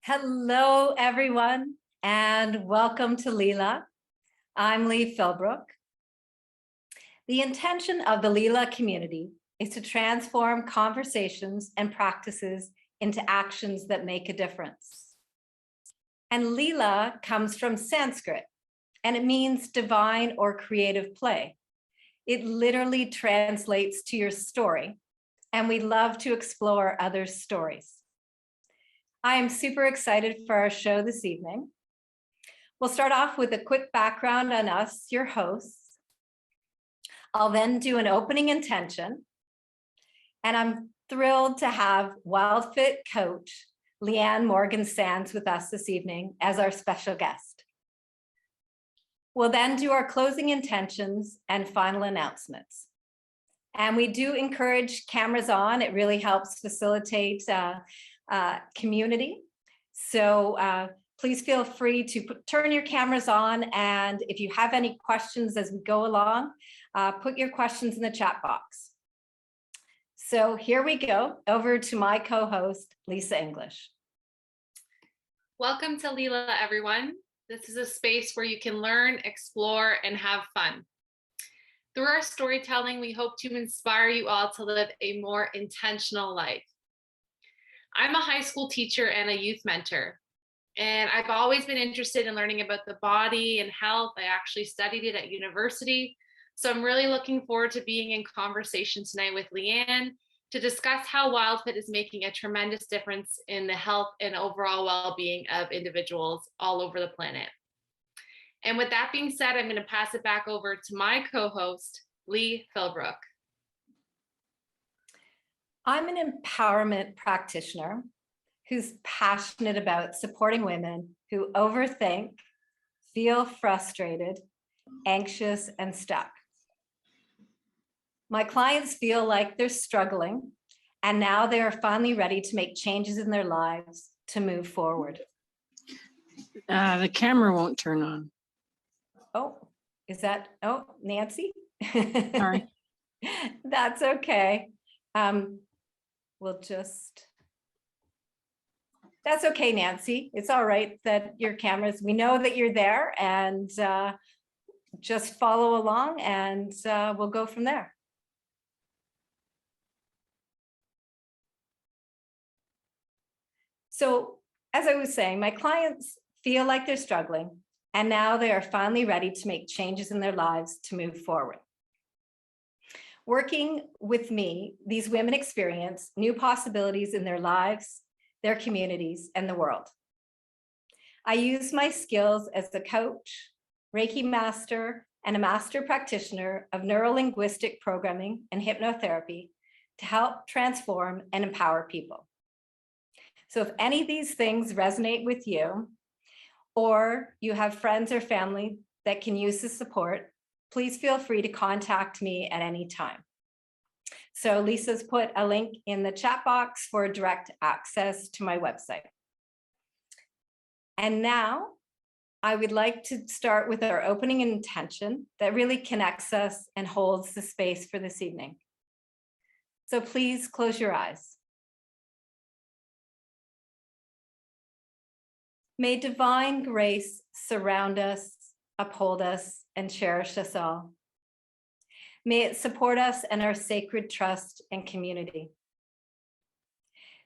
Hello, everyone, and welcome to LeeLa. I'm Lee Philbrook. The intention of the LeeLa community is to transform conversations and practices into actions that make a difference. And LeeLa comes from Sanskrit, and it means divine or creative play. It literally translates to your story, and we love to explore others' stories. I am super excited for our show this evening. We'll start off with a quick background on us, your hosts. I'll then do an opening intention. And I'm thrilled to have Wildfit coach, Lianne Morgan-Sands with us this evening as our special guest. We'll then do our closing intentions and final announcements. And we do encourage cameras on. It really helps facilitate community. So please feel free to turn your cameras on. And if you have any questions as we go along, put your questions in the chat box. So here we go, over to my co-host, Lisa English. Welcome to LeeLa, everyone. This is a space where you can learn, explore, and have fun. Through our storytelling, we hope to inspire you all to live a more intentional life. I'm a high school teacher and a youth mentor, and I've always been interested in learning about the body and health. I actually studied it at university, so I'm really looking forward to being in conversation tonight with Leanne to discuss how Wildfit is making a tremendous difference in the health and overall well-being of individuals all over the planet. And with that being said, I'm going to pass it back over to my co-host, Lee Philbrook. I'm an empowerment practitioner who's passionate about supporting women who overthink, feel frustrated, anxious, and stuck. My clients feel like they're struggling, and now they are finally ready to make changes in their lives to move forward. The camera won't turn on. Oh, is that, oh, Nancy? Sorry. That's okay. That's okay, Nancy. It's all right that your cameras, we know that you're there, and just follow along and we'll go from there. So as I was saying, my clients feel like they're struggling, and now they are finally ready to make changes in their lives to move forward. Working with me, these women experience new possibilities in their lives, their communities, and the world. I use my skills as a coach, Reiki master, and a master practitioner of neuro-linguistic programming and hypnotherapy to help transform and empower people. So if any of these things resonate with you, or you have friends or family that can use the support, please feel free to contact me at any time. So Lisa's put a link in the chat box for direct access to my website. And now I would like to start with our opening intention that really connects us and holds the space for this evening. So please close your eyes. May divine grace surround us, uphold us, and cherish us all. May it support us and our sacred trust and community.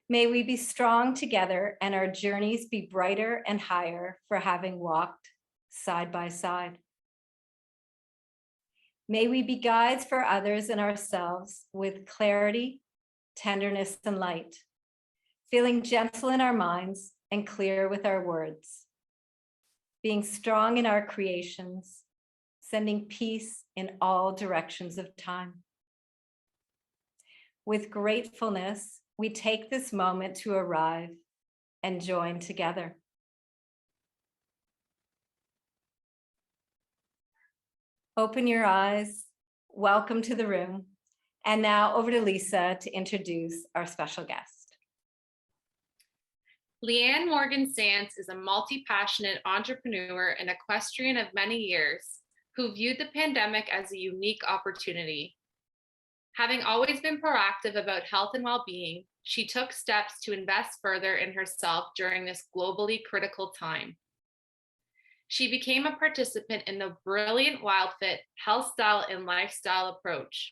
May we be strong together and our journeys be brighter and higher for having walked side by side. May we be guides for others and ourselves with clarity, tenderness, and light, feeling gentle in our minds and clear with our words, being strong in our creations, sending peace in all directions of time. With gratefulness, we take this moment to arrive and join together. Open your eyes, welcome to the room. And now over to Lisa to introduce our special guest. Lianne Morgan-Sands is a multi-passionate entrepreneur and equestrian of many years who viewed the pandemic as a unique opportunity. Having always been proactive about health and well-being, she took steps to invest further in herself during this globally critical time. She became a participant in the brilliant Wildfit health style and lifestyle approach.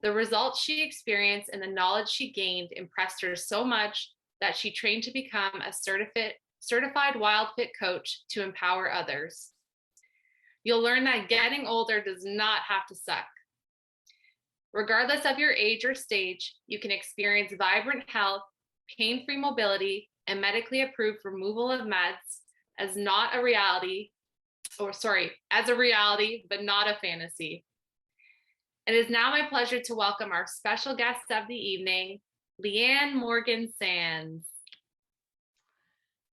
The results she experienced and the knowledge she gained impressed her so much that she trained to become a certified Wildfit coach to empower others. You'll learn that getting older does not have to suck. Regardless of your age or stage, you can experience vibrant health, pain-free mobility, and medically approved removal of meds as a reality, but not a fantasy. It is now my pleasure to welcome our special guest of the evening, Lianne Morgan-Sands.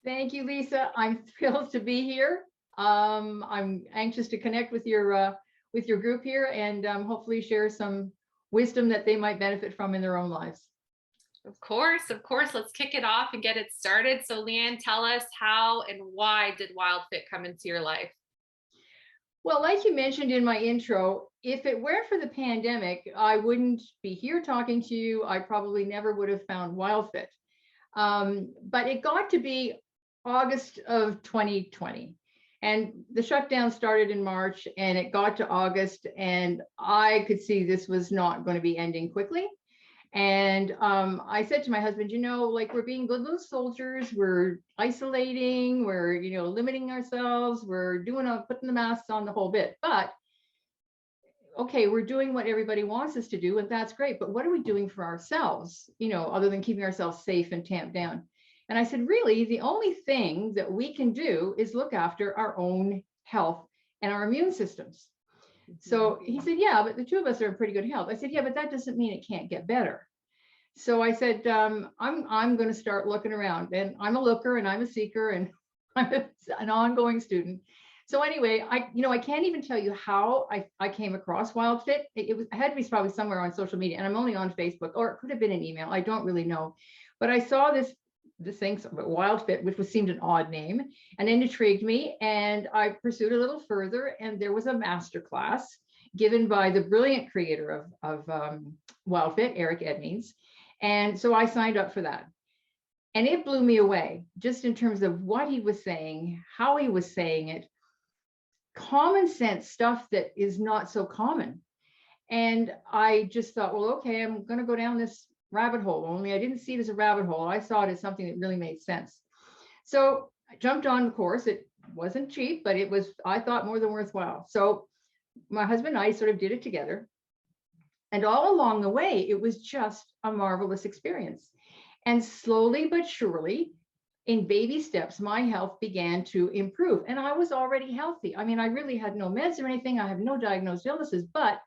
Thank you, Lisa. I'm thrilled to be here. I'm anxious to connect with your group here and hopefully share some wisdom that they might benefit from in their own lives. Of course. Let's kick it off and get it started. So Leanne, tell us how and why did Wildfit come into your life? Well, like you mentioned in my intro, if it weren't for the pandemic, I wouldn't be here talking to you. I probably never would have found Wildfit. But it got to be August of 2020. And the shutdown started in March and it got to August and I could see this was not going to be ending quickly. And I said to my husband, we're being good little soldiers, we're isolating, we're, limiting ourselves, we're putting the masks on, the whole bit. But okay, we're doing what everybody wants us to do and that's great. But what are we doing for ourselves, other than keeping ourselves safe and tamped down? And I said, really, the only thing that we can do is look after our own health and our immune systems. So he said, yeah, but the two of us are in pretty good health. I said, yeah, but that doesn't mean it can't get better. So I said, I'm going to start looking around, and I'm a looker and I'm a seeker and I'm an ongoing student. So anyway, I can't even tell you how I came across Wildfit. It had to be probably somewhere on social media, and I'm only on Facebook, or it could have been an email. I don't really know, but I saw this thing, Wildfit, which seemed an odd name, and it intrigued me, and I pursued a little further, and there was a master class given by the brilliant creator of Wildfit, Eric Edmeans, and so I signed up for that, and it blew me away, just in terms of what he was saying, how he was saying it, common sense stuff that is not so common. And I just thought, well, okay, I'm going to go down this rabbit hole, only I didn't see it as a rabbit hole. I saw it as something that really made sense. So I jumped on the course. It wasn't cheap, but it was, I thought, more than worthwhile. So my husband and I sort of did it together. And all along the way, it was just a marvelous experience. And slowly but surely, in baby steps, my health began to improve. And I was already healthy. I mean, I really had no meds or anything. I have no diagnosed illnesses, but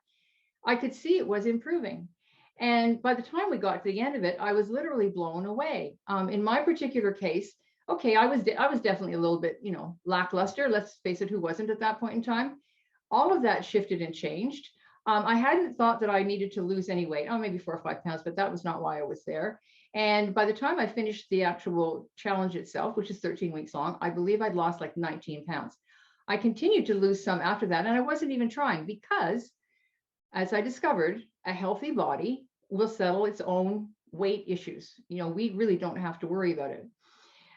I could see it was improving. And by the time we got to the end of it, I was literally blown away. In my particular case, okay, I was definitely a little bit, lackluster. Let's face it, who wasn't at that point in time? All of that shifted and changed. I hadn't thought that I needed to lose any weight, maybe 4 or 5 pounds, but that was not why I was there. And by the time I finished the actual challenge itself, which is 13 weeks long, I believe I'd lost like 19 pounds. I continued to lose some after that, and I wasn't even trying because, as I discovered, a healthy body will settle its own weight issues. We really don't have to worry about it.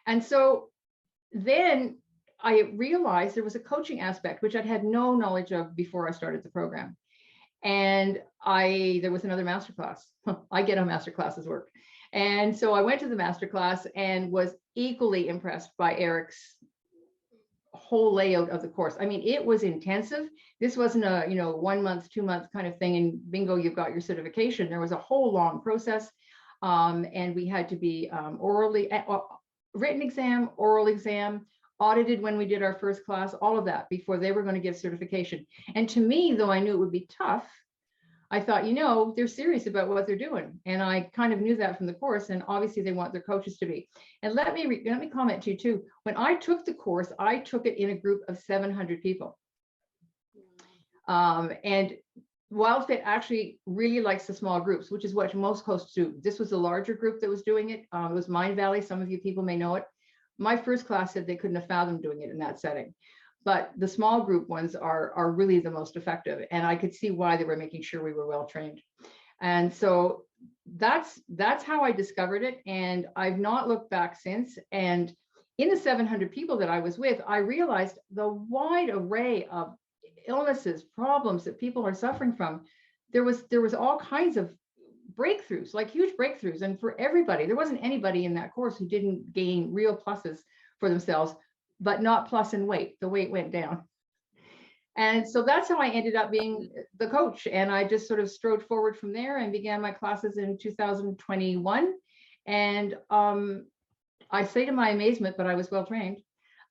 And so then I realized there was a coaching aspect, which I'd had no knowledge of before I started the program. And there was another masterclass. I get on masterclasses work. And so I went to the masterclass and was equally impressed by Eric's whole layout of the course. I mean, it was intensive. This wasn't a 1 month, 2 month kind of thing and bingo, you've got your certification. There was a whole long process, and we had to be written exam, oral exam, audited when we did our first class, all of that before they were going to give certification. And to me, though I knew it would be tough, I thought, they're serious about what they're doing. And I kind of knew that from the course, and obviously they want their coaches to be. And let me comment to you too. When I took the course, I took it in a group of 700 people. And Wildfit actually really likes the small groups, which is what most hosts do. This was a larger group that was doing it. It was Mind Valley. Some of you people may know it. My first class said they couldn't have fathomed doing it in that setting. But the small group ones are really the most effective. And I could see why they were making sure we were well trained. And so that's how I discovered it. And I've not looked back since. And in the 700 people that I was with, I realized the wide array of illnesses, problems that people are suffering from. There was all kinds of breakthroughs, like huge breakthroughs. And for everybody, there wasn't anybody in that course who didn't gain real pluses for themselves, but not plus in weight. The weight went down. And so that's how I ended up being the coach. And I just sort of strode forward from there and began my classes in 2021. And I say to my amazement, but I was well trained.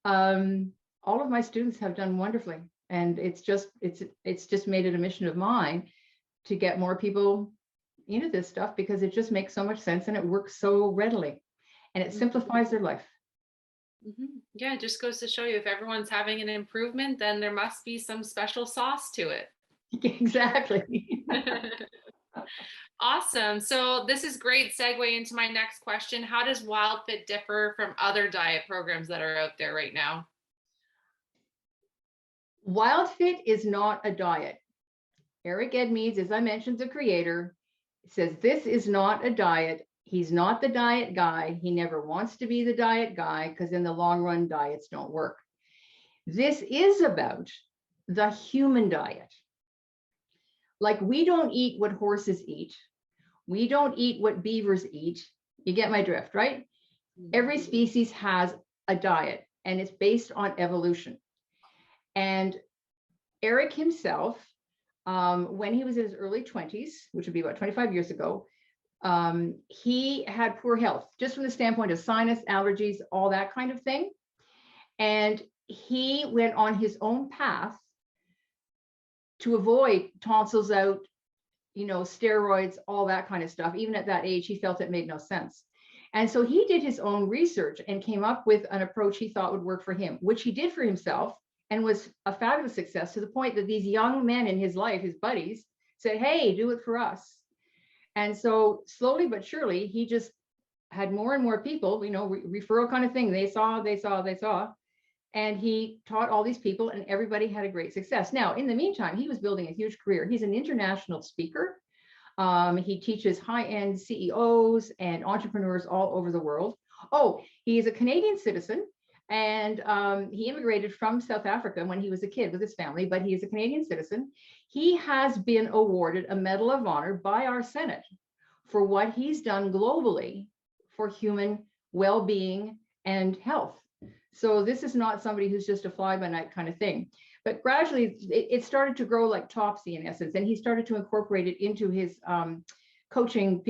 All of my students have done wonderfully. And it's just made it a mission of mine to get more people into this stuff, because it just makes so much sense and it works so readily and it simplifies their life. Yeah, it just goes to show you, if everyone's having an improvement, then there must be some special sauce to it. Exactly. Awesome. So this is great segue into my next question. How does Wildfit differ from other diet programs that are out there right now? Wildfit is not a diet. Eric Edmeades, as I mentioned, the creator, says this is not a diet. He's not the diet guy. He never wants to be the diet guy, because in the long run, diets don't work. This is about the human diet. Like, we don't eat what horses eat. We don't eat what beavers eat. You get my drift, right? Every species has a diet, and it's based on evolution. And Eric himself, when he was in his early 20s, which would be about 25 years ago, he had poor health, just from the standpoint of sinus, allergies, all that kind of thing. And he went on his own path to avoid tonsils out, steroids, all that kind of stuff. Even at that age, he felt it made no sense. And so he did his own research and came up with an approach he thought would work for him, which he did for himself and was a fabulous success, to the point that these young men in his life, his buddies, said, hey, do it for us. And so slowly but surely, he just had more and more people, referral kind of thing. They saw. And he taught all these people, and everybody had a great success. Now, in the meantime, he was building a huge career. He's an international speaker. He teaches high-end CEOs and entrepreneurs all over the world. Oh, he is a Canadian citizen, and he immigrated from South Africa when he was a kid with his family, but he is a Canadian citizen. He has been awarded a Medal of Honor by our Senate for what he's done globally for human well-being and health. So this is not somebody who's just a fly-by-night kind of thing. But gradually, it started to grow like Topsy, in essence, and he started to incorporate it into his coaching,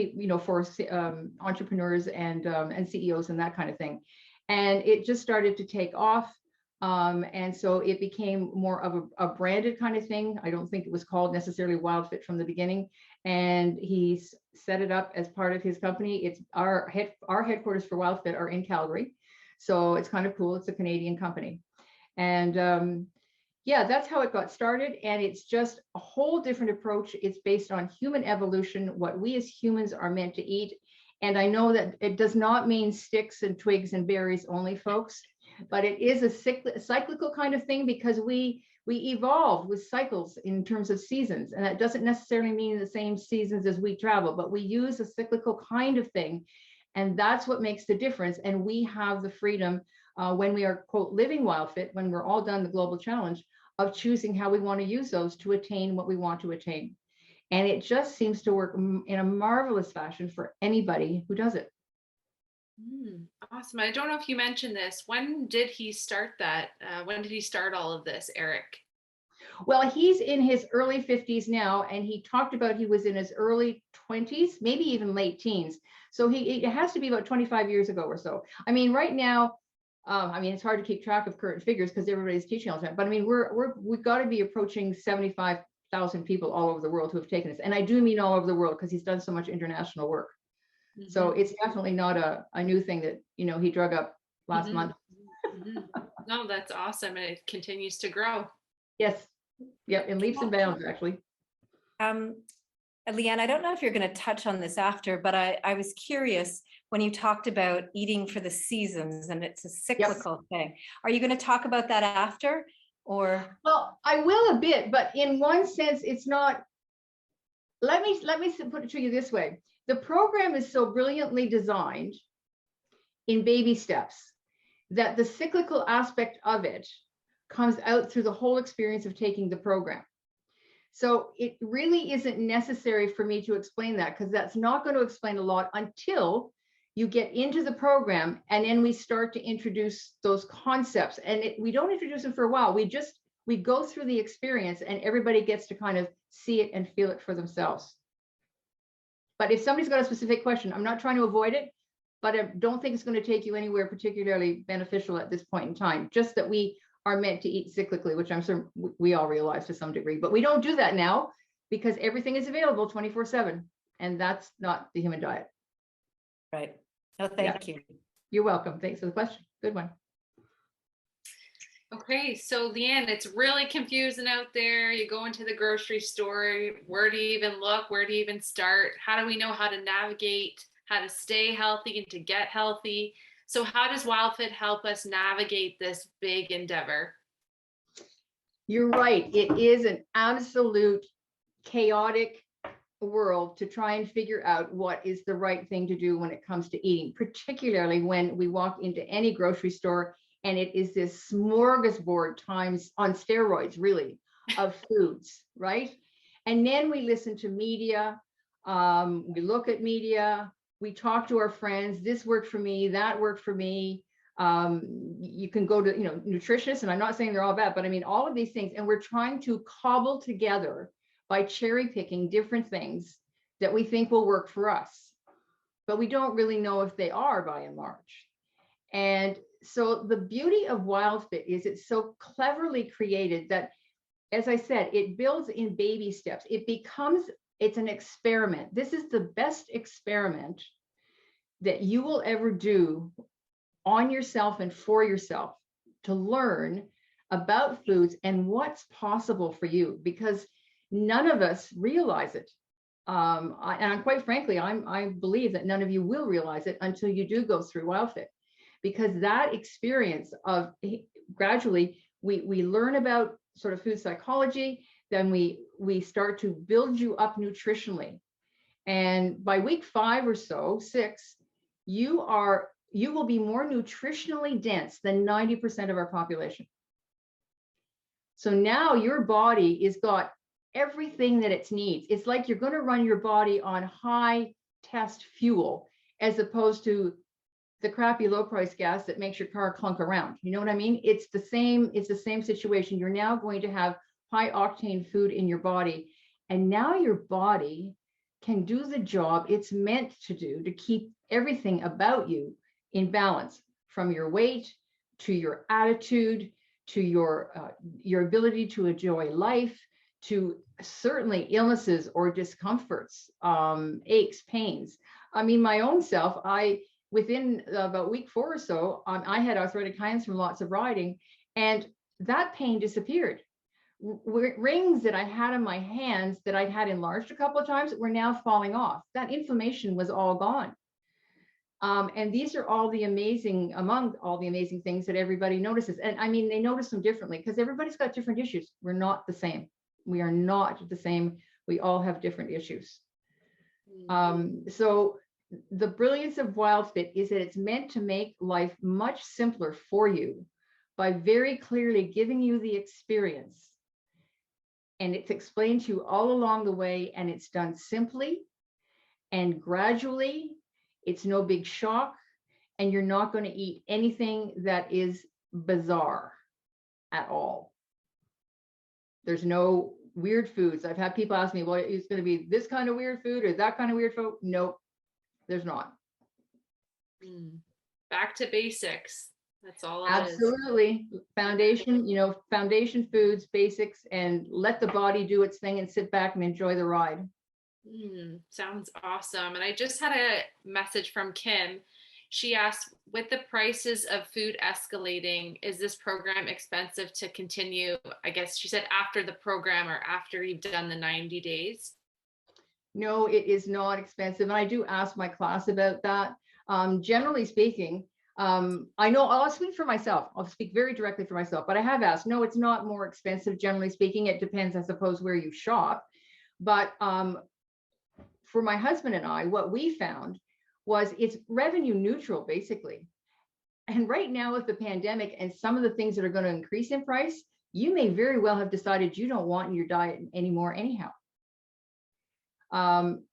for entrepreneurs and CEOs and that kind of thing. And it just started to take off. And so it became more of a branded kind of thing. I don't think it was called necessarily Wildfit from the beginning. And he's set it up as part of his company. It's our headquarters for Wildfit are in Calgary. So it's kind of cool. It's a Canadian company. And yeah, that's how it got started. And it's just a whole different approach. It's based on human evolution, what we as humans are meant to eat. And I know that it does not mean sticks and twigs and berries only, folks, but it is a cyclical kind of thing, because we evolved with cycles in terms of seasons. And that doesn't necessarily mean the same seasons as we travel, but we use a cyclical kind of thing. And that's what makes the difference. And we have the freedom when we are, quote, living Wildfit, when we're all done the global challenge, of choosing how we want to use those to attain what we want to attain. And it just seems to work in a marvelous fashion for anybody who does it. Awesome. I don't know if you mentioned this. When did he start that? When did he start all of this, Eric? Well, he's in his early 50s now, and he talked about he was in his early 20s, maybe even late teens. So it has to be about 25 years ago or so. I mean, right now, it's hard to keep track of current figures because everybody's teaching all the time. But I mean, we've got to be approaching 75,000 people all over the world who have taken this. And I do mean all over the world, because he's done so much international work. So it's definitely not a new thing that, he drug up last month. No, that's awesome. And it continues to grow. Yes. Yep. In leaps and bounds, actually. Leanne, I don't know if you're going to touch on this after, but I was curious when you talked about eating for the seasons, and it's a cyclical thing. Are you going to talk about that after, or? Well, I will a bit, but in one sense, it's not let me put it to you this way. The program is so brilliantly designed in baby steps that the cyclical aspect of it comes out through the whole experience of taking the program. So it really isn't necessary for me to explain that, because that's not going to explain a lot until you get into the program, and then we start to introduce those concepts. And we don't introduce them for a while. We go through the experience, and everybody gets to kind of see it and feel it for themselves. But if somebody's got a specific question, I'm not trying to avoid it, but I don't think it's going to take you anywhere particularly beneficial at this point in time. Just that we are meant to eat cyclically, which I'm sure we all realize to some degree, but we don't do that now because everything is available 24/7, and that's not the human diet. Right. No, thank you. You're welcome. Thanks for the question. Good one. Okay, so Leanne, it's really confusing out there. You go into the grocery store, where do you even look? Where do you even start? How do we know how to navigate, how to stay healthy and to get healthy? So how does Wildfit help us navigate this big endeavor? You're right. It is an absolute chaotic world to try and figure out what is the right thing to do when it comes to eating, particularly when we walk into any grocery store and it is this smorgasbord times on steroids, really, of foods, right? And then we listen to media, we look at media, we talk to our friends, this worked for me, that worked for me. You can go to, nutritionists, and I'm not saying they're all bad, but I mean, all of these things, and we're trying to cobble together by cherry picking different things that we think will work for us, but we don't really know if they are by and large. And so the beauty of Wildfit is it's so cleverly created that, as I said, it builds in baby steps. It's an experiment. This is the best experiment that you will ever do on yourself and for yourself to learn about foods and what's possible for you, because none of us realize it. And quite frankly, I believe that none of you will realize it until you do go through Wildfit, because that experience of gradually we learn about sort of food psychology, then we start to build you up nutritionally. And by week 5 or so, 6, you will be more nutritionally dense than 90% of our population. So now your body is got everything that it needs. It's like you're going to run your body on high test fuel, as opposed to the crappy low price gas that makes your car clunk around. You know what I mean? It's the same situation. You're now going to have high octane food in your body, and now your body can do the job it's meant to do, to keep everything about you in balance, from your weight to your attitude to your ability to enjoy life, to certainly illnesses or discomforts, aches, pains. I mean, my own self, within about week 4 or so, I had arthritic hands from lots of riding, and that pain disappeared. Rings that I had in my hands that I'd had enlarged a couple of times were now falling off. That inflammation was all gone. And these are among all the amazing things that everybody notices. And I mean, they notice them differently because everybody's got different issues. We're not the same. We are not the same. We all have different issues. So the brilliance of Wildfit is that it's meant to make life much simpler for you by very clearly giving you the experience. And it's explained to you all along the way, and it's done simply and gradually. It's no big shock, and you're not going to eat anything that is bizarre at all. There's no weird foods. I've had people ask me, well, it's going to be this kind of weird food or that kind of weird food. Nope, there's not. Back to basics. That's all it Absolutely. is. Foundation, foundation foods, basics, and let the body do its thing and sit back and enjoy the ride. Sounds awesome. And I just had a message from Kim. She asked, with the prices of food escalating, is this program expensive to continue? I guess she said after the program or after you've done the 90 days. No, it is not expensive. And I do ask my class about that. Generally speaking, I know I'll speak for myself. I'll speak very directly for myself, but I have asked, no, it's not more expensive. Generally speaking, it depends, I suppose, where you shop. But for my husband and I, what we found was it's revenue neutral, basically. And right now with the pandemic and some of the things that are going to increase in price, you may very well have decided you don't want in your diet anymore anyhow.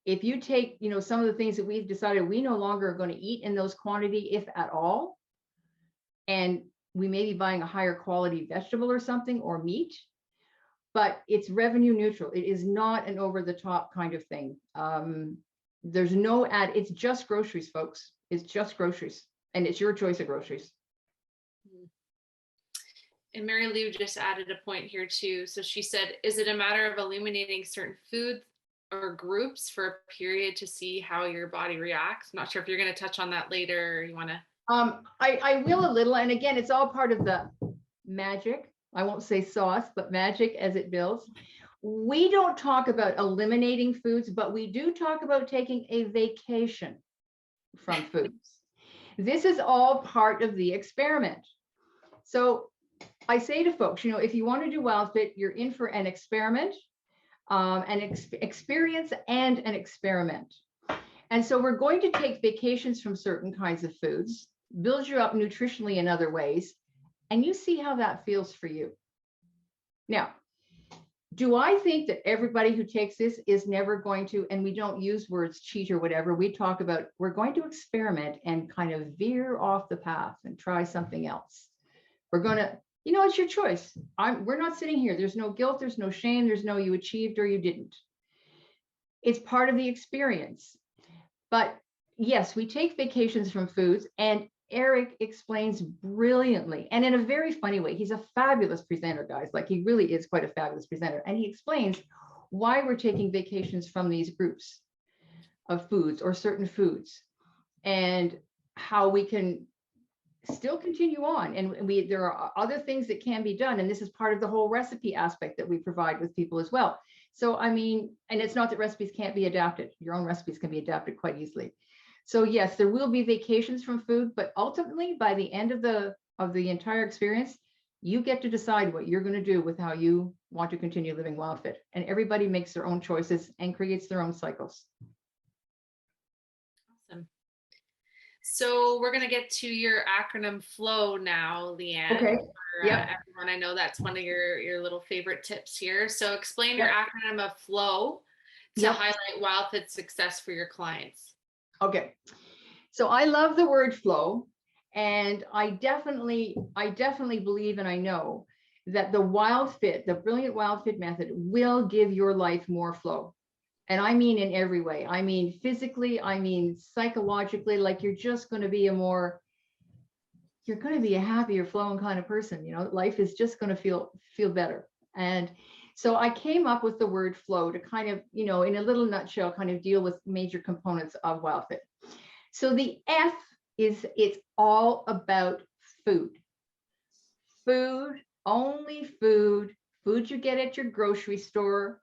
If you take, some of the things that we've decided we no longer are going to eat in those quantity, if at all, and we may be buying a higher quality vegetable or something or meat, but it's revenue neutral. It is not an over the top kind of thing. There's no ad, it's just groceries, folks. It's just groceries, and it's your choice of groceries. And Mary Lou just added a point here too. So she said, is it a matter of eliminating certain foods or groups for a period to see how your body reacts? I'm not sure if you're going to touch on that later or you want to. I will a little, and again, it's all part of the magic. I won't say sauce, but magic as it builds. We don't talk about eliminating foods, but we do talk about taking a vacation from foods. This is all part of the experiment. So I say to folks, if you want to do Wildfit, you're in for an experiment, experience and an experiment. And so we're going to take vacations from certain kinds of foods, build you up nutritionally in other ways, and you see how that feels for you. Now, do I think that everybody who takes this is never going to, and we don't use words cheat or whatever, we talk about, we're going to experiment and kind of veer off the path and try something else. We're going to, it's your choice. We're not sitting here. There's no guilt. There's no shame. There's no you achieved or you didn't. It's part of the experience. But yes, we take vacations from foods, and Eric explains brilliantly and in a very funny way. He's a fabulous presenter, guys. Like, he really is quite a fabulous presenter. And he explains why we're taking vacations from these groups of foods or certain foods, and how we can still continue on. And there are other things that can be done. And this is part of the whole recipe aspect that we provide with people as well. So, and it's not that recipes can't be adapted. Your own recipes can be adapted quite easily. So yes, there will be vacations from food, but ultimately by the end of the entire experience, you get to decide what you're going to do with how you want to continue living Wildfit. And everybody makes their own choices and creates their own cycles. Awesome. So we're going to get to your acronym flow now, Leanne. Okay. For, everyone, I know that's one of your little favorite tips here. So explain your acronym of flow to highlight Wildfit's success for your clients. Okay. So I love the word flow, and I definitely believe, and I know that the Wildfit, the brilliant Wildfit method, will give your life more flow. And I mean in every way. I mean physically, I mean psychologically, like you're just going to be you're going to be a happier flowing kind of person. Life is just going to feel better. And so I came up with the word flow to kind of, in a little nutshell, kind of deal with major components of Wildfit. So the F is, it's all about food. Food, only food you get at your grocery store.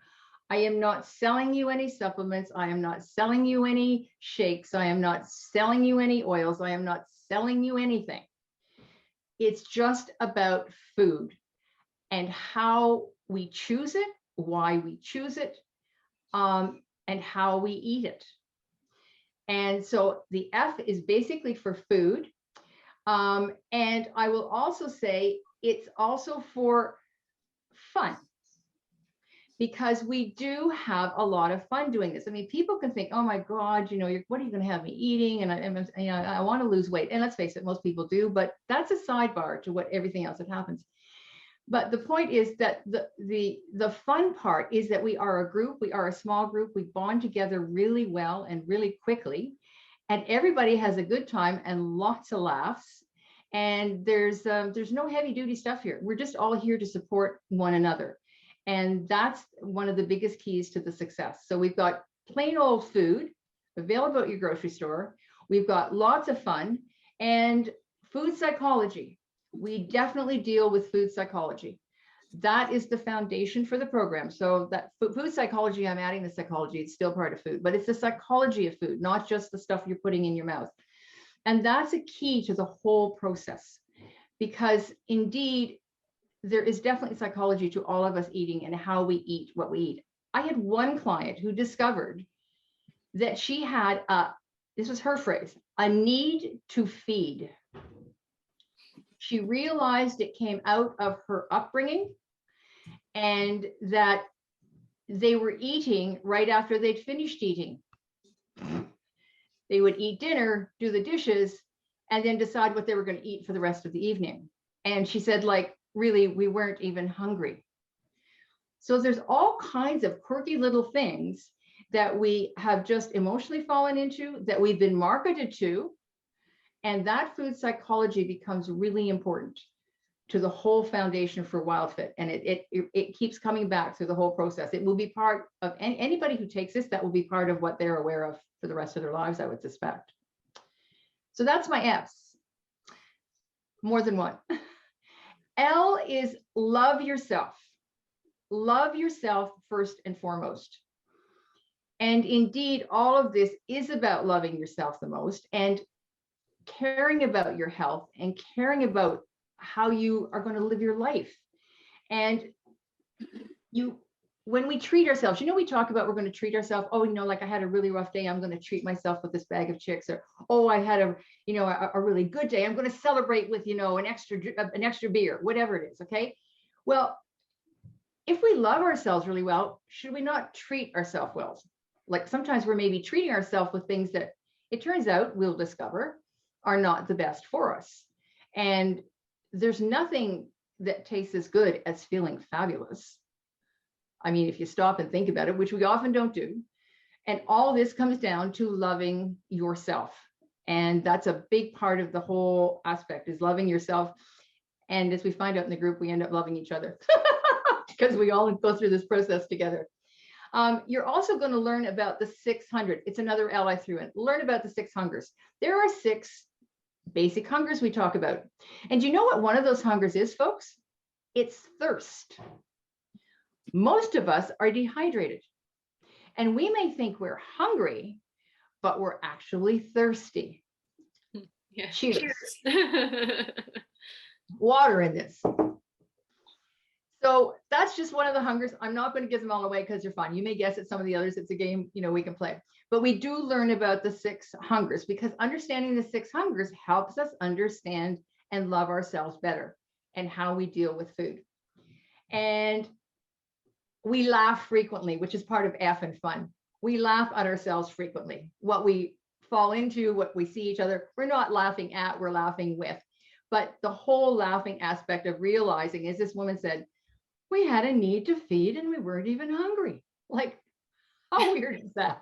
I am not selling you any supplements. I am not selling you any shakes. I am not selling you any oils. I am not selling you anything. It's just about food and how we choose it, why we choose it, and how we eat it. And so the F is basically for food. And I will also say it's also for fun, because we do have a lot of fun doing this. I mean, people can think, oh my God, what are you going to have me eating? And I want to lose weight. And let's face it, most people do, but that's a sidebar to what everything else that happens. But the point is that the fun part is that we are a group, we are a small group, we bond together really well and really quickly, and everybody has a good time and lots of laughs. And there's no heavy duty stuff here. We're just all here to support one another. And that's one of the biggest keys to the success. So we've got plain old food available at your grocery store. We've got lots of fun and food psychology. We definitely deal with food psychology. That is the foundation for the program. So that food psychology, I'm adding the psychology, it's still part of food, but it's the psychology of food, not just the stuff you're putting in your mouth. And that's a key to the whole process, because indeed, there is definitely psychology to all of us eating and how we eat what we eat. I had one client who discovered that she had this was her phrase, a need to feed. She realized it came out of her upbringing, and that they were eating right after they'd finished eating. They would eat dinner, do the dishes, and then decide what they were going to eat for the rest of the evening. And she said, like, really, we weren't even hungry. So there's all kinds of quirky little things that we have just emotionally fallen into, that we've been marketed to. And that food psychology becomes really important to the whole foundation for Wildfit. And it keeps coming back through the whole process. It will be part of anybody who takes this, that will be part of what they're aware of for the rest of their lives, I would suspect. So that's my F's. More than one. L is love yourself. Love yourself first and foremost. And indeed, all of this is about loving yourself the most and caring about your health and caring about how you are going to live your life. And when we treat ourselves, we talk about we're going to treat ourselves. Oh, like I had a really rough day, I'm going to treat myself with this bag of chicks. Or, oh, I had a really good day, I'm going to celebrate with, an extra beer, whatever it is. Okay. Well, if we love ourselves really well, should we not treat ourselves well? Like sometimes we're maybe treating ourselves with things that it turns out we'll discover are not the best for us. And there's nothing that tastes as good as feeling fabulous. I mean, if you stop and think about it, which we often don't do. And all this comes down to loving yourself. And that's a big part of the whole aspect, is loving yourself. And as we find out in the group, we end up loving each other because we all go through this process together. You're also going to learn about the 600. It's another L I threw in. Learn about the 6 hungers. There are 6 basic hungers we talk about. And you know what one of those hungers is, folks? It's thirst. Most of us are dehydrated. And we may think we're hungry, but we're actually thirsty. Yeah. Cheers. Water in this. So that's just one of the hungers. I'm not going to give them all away because they're fun. You may guess at some of the others. It's a game, we can play. But we do learn about the 6 hungers, because understanding the 6 hungers helps us understand and love ourselves better and how we deal with food. And we laugh frequently, which is part of F and fun. We laugh at ourselves frequently. What we fall into, what we see each other, we're not laughing at, we're laughing with. But the whole laughing aspect of realizing, as this woman said, we had a need to feed and we weren't even hungry. Like, how weird is that?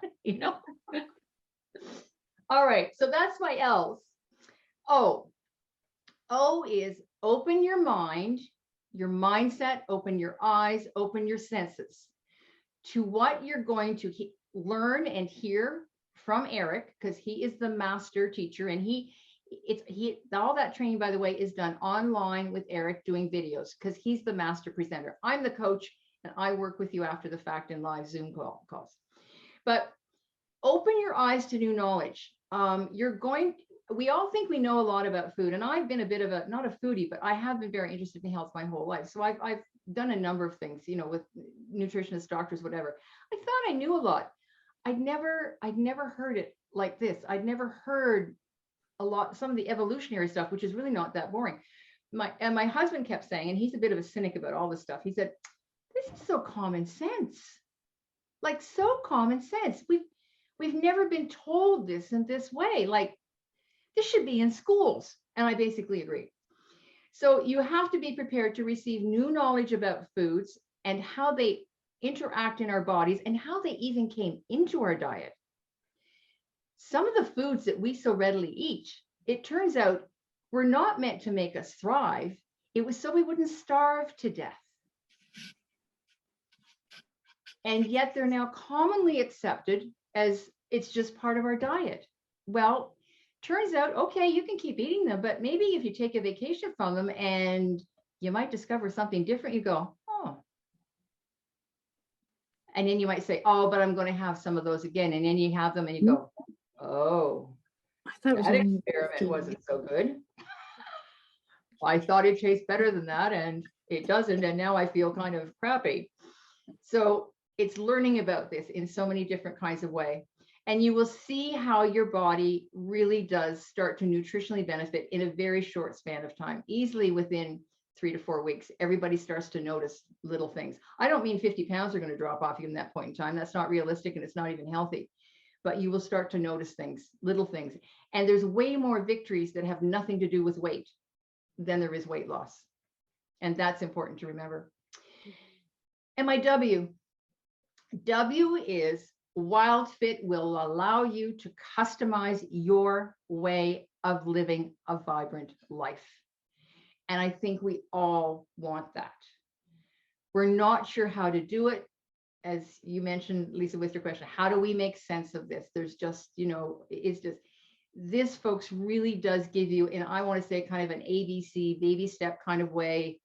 All right, so that's my L's. O is open your mind, your mindset, open your eyes, open your senses to what you're going to learn and hear from Eric, because he is the master teacher, and all that training, by the way, is done online with Eric doing videos, because he's the master presenter. I'm the coach, and I work with you after the fact in live Zoom calls. But open your eyes to new knowledge. We all think we know a lot about food, and I've been a bit of not a foodie, but I have been very interested in health my whole life. So I've done a number of things, with nutritionists, doctors, whatever. I thought I knew a lot. I'd never heard it like this. I'd never heard some of the evolutionary stuff, which is really not that boring. My husband kept saying, and he's a bit of a cynic about all this stuff, he said, this is so common sense. Like, so common sense. We've never been told this in this way. Like, this should be in schools. And I basically agree. So you have to be prepared to receive new knowledge about foods and how they interact in our bodies and how they even came into our diet. Some of the foods that we so readily eat, it turns out, were not meant to make us thrive. It was so we wouldn't starve to death. And yet they're now commonly accepted as it's just part of our diet. Well, turns out, okay, you can keep eating them, but maybe if you take a vacation from them and you might discover something different, you go, oh. And then you might say, oh, but I'm going to have some of those again. And then you have them and you go, oh, I thought that experiment wasn't so good. I thought it tastes better than that, and it doesn't. And now I feel kind of crappy. So it's learning about this in so many different kinds of ways. And you will see how your body really does start to nutritionally benefit in a very short span of time, easily within 3 to 4 weeks. Everybody starts to notice little things. I don't mean 50 pounds are going to drop off you in that point in time. That's not realistic and it's not even healthy. But you will start to notice things, little things. And there's way more victories that have nothing to do with weight than there is weight loss. And that's important to remember. And my W is Wildfit will allow you to customize your way of living a vibrant life. And I think we all want that. We're not sure how to do it. As you mentioned, Lisa, with your question, how do we make sense of this? There's just, it's just, this, folks, really does give you, and I want to say kind of an ABC, baby step kind of way,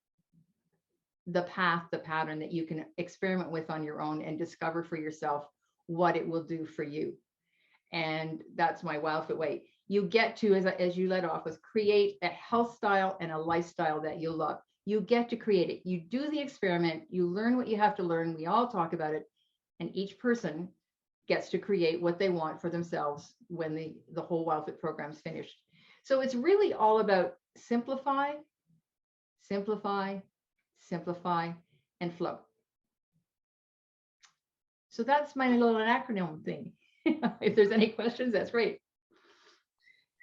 the path, the pattern that you can experiment with on your own and discover for yourself what it will do for you. And that's my Wildfit way. You get to, as you led off with, create a health style and a lifestyle that you'll love. You get to create it. You do the experiment, you learn what you have to learn. We all talk about it. And each person gets to create what they want for themselves when the whole Wildfit program is finished. So it's really all about simplify, simplify, simplify, and flow. So that's my little acronym thing. If there's any questions, that's great.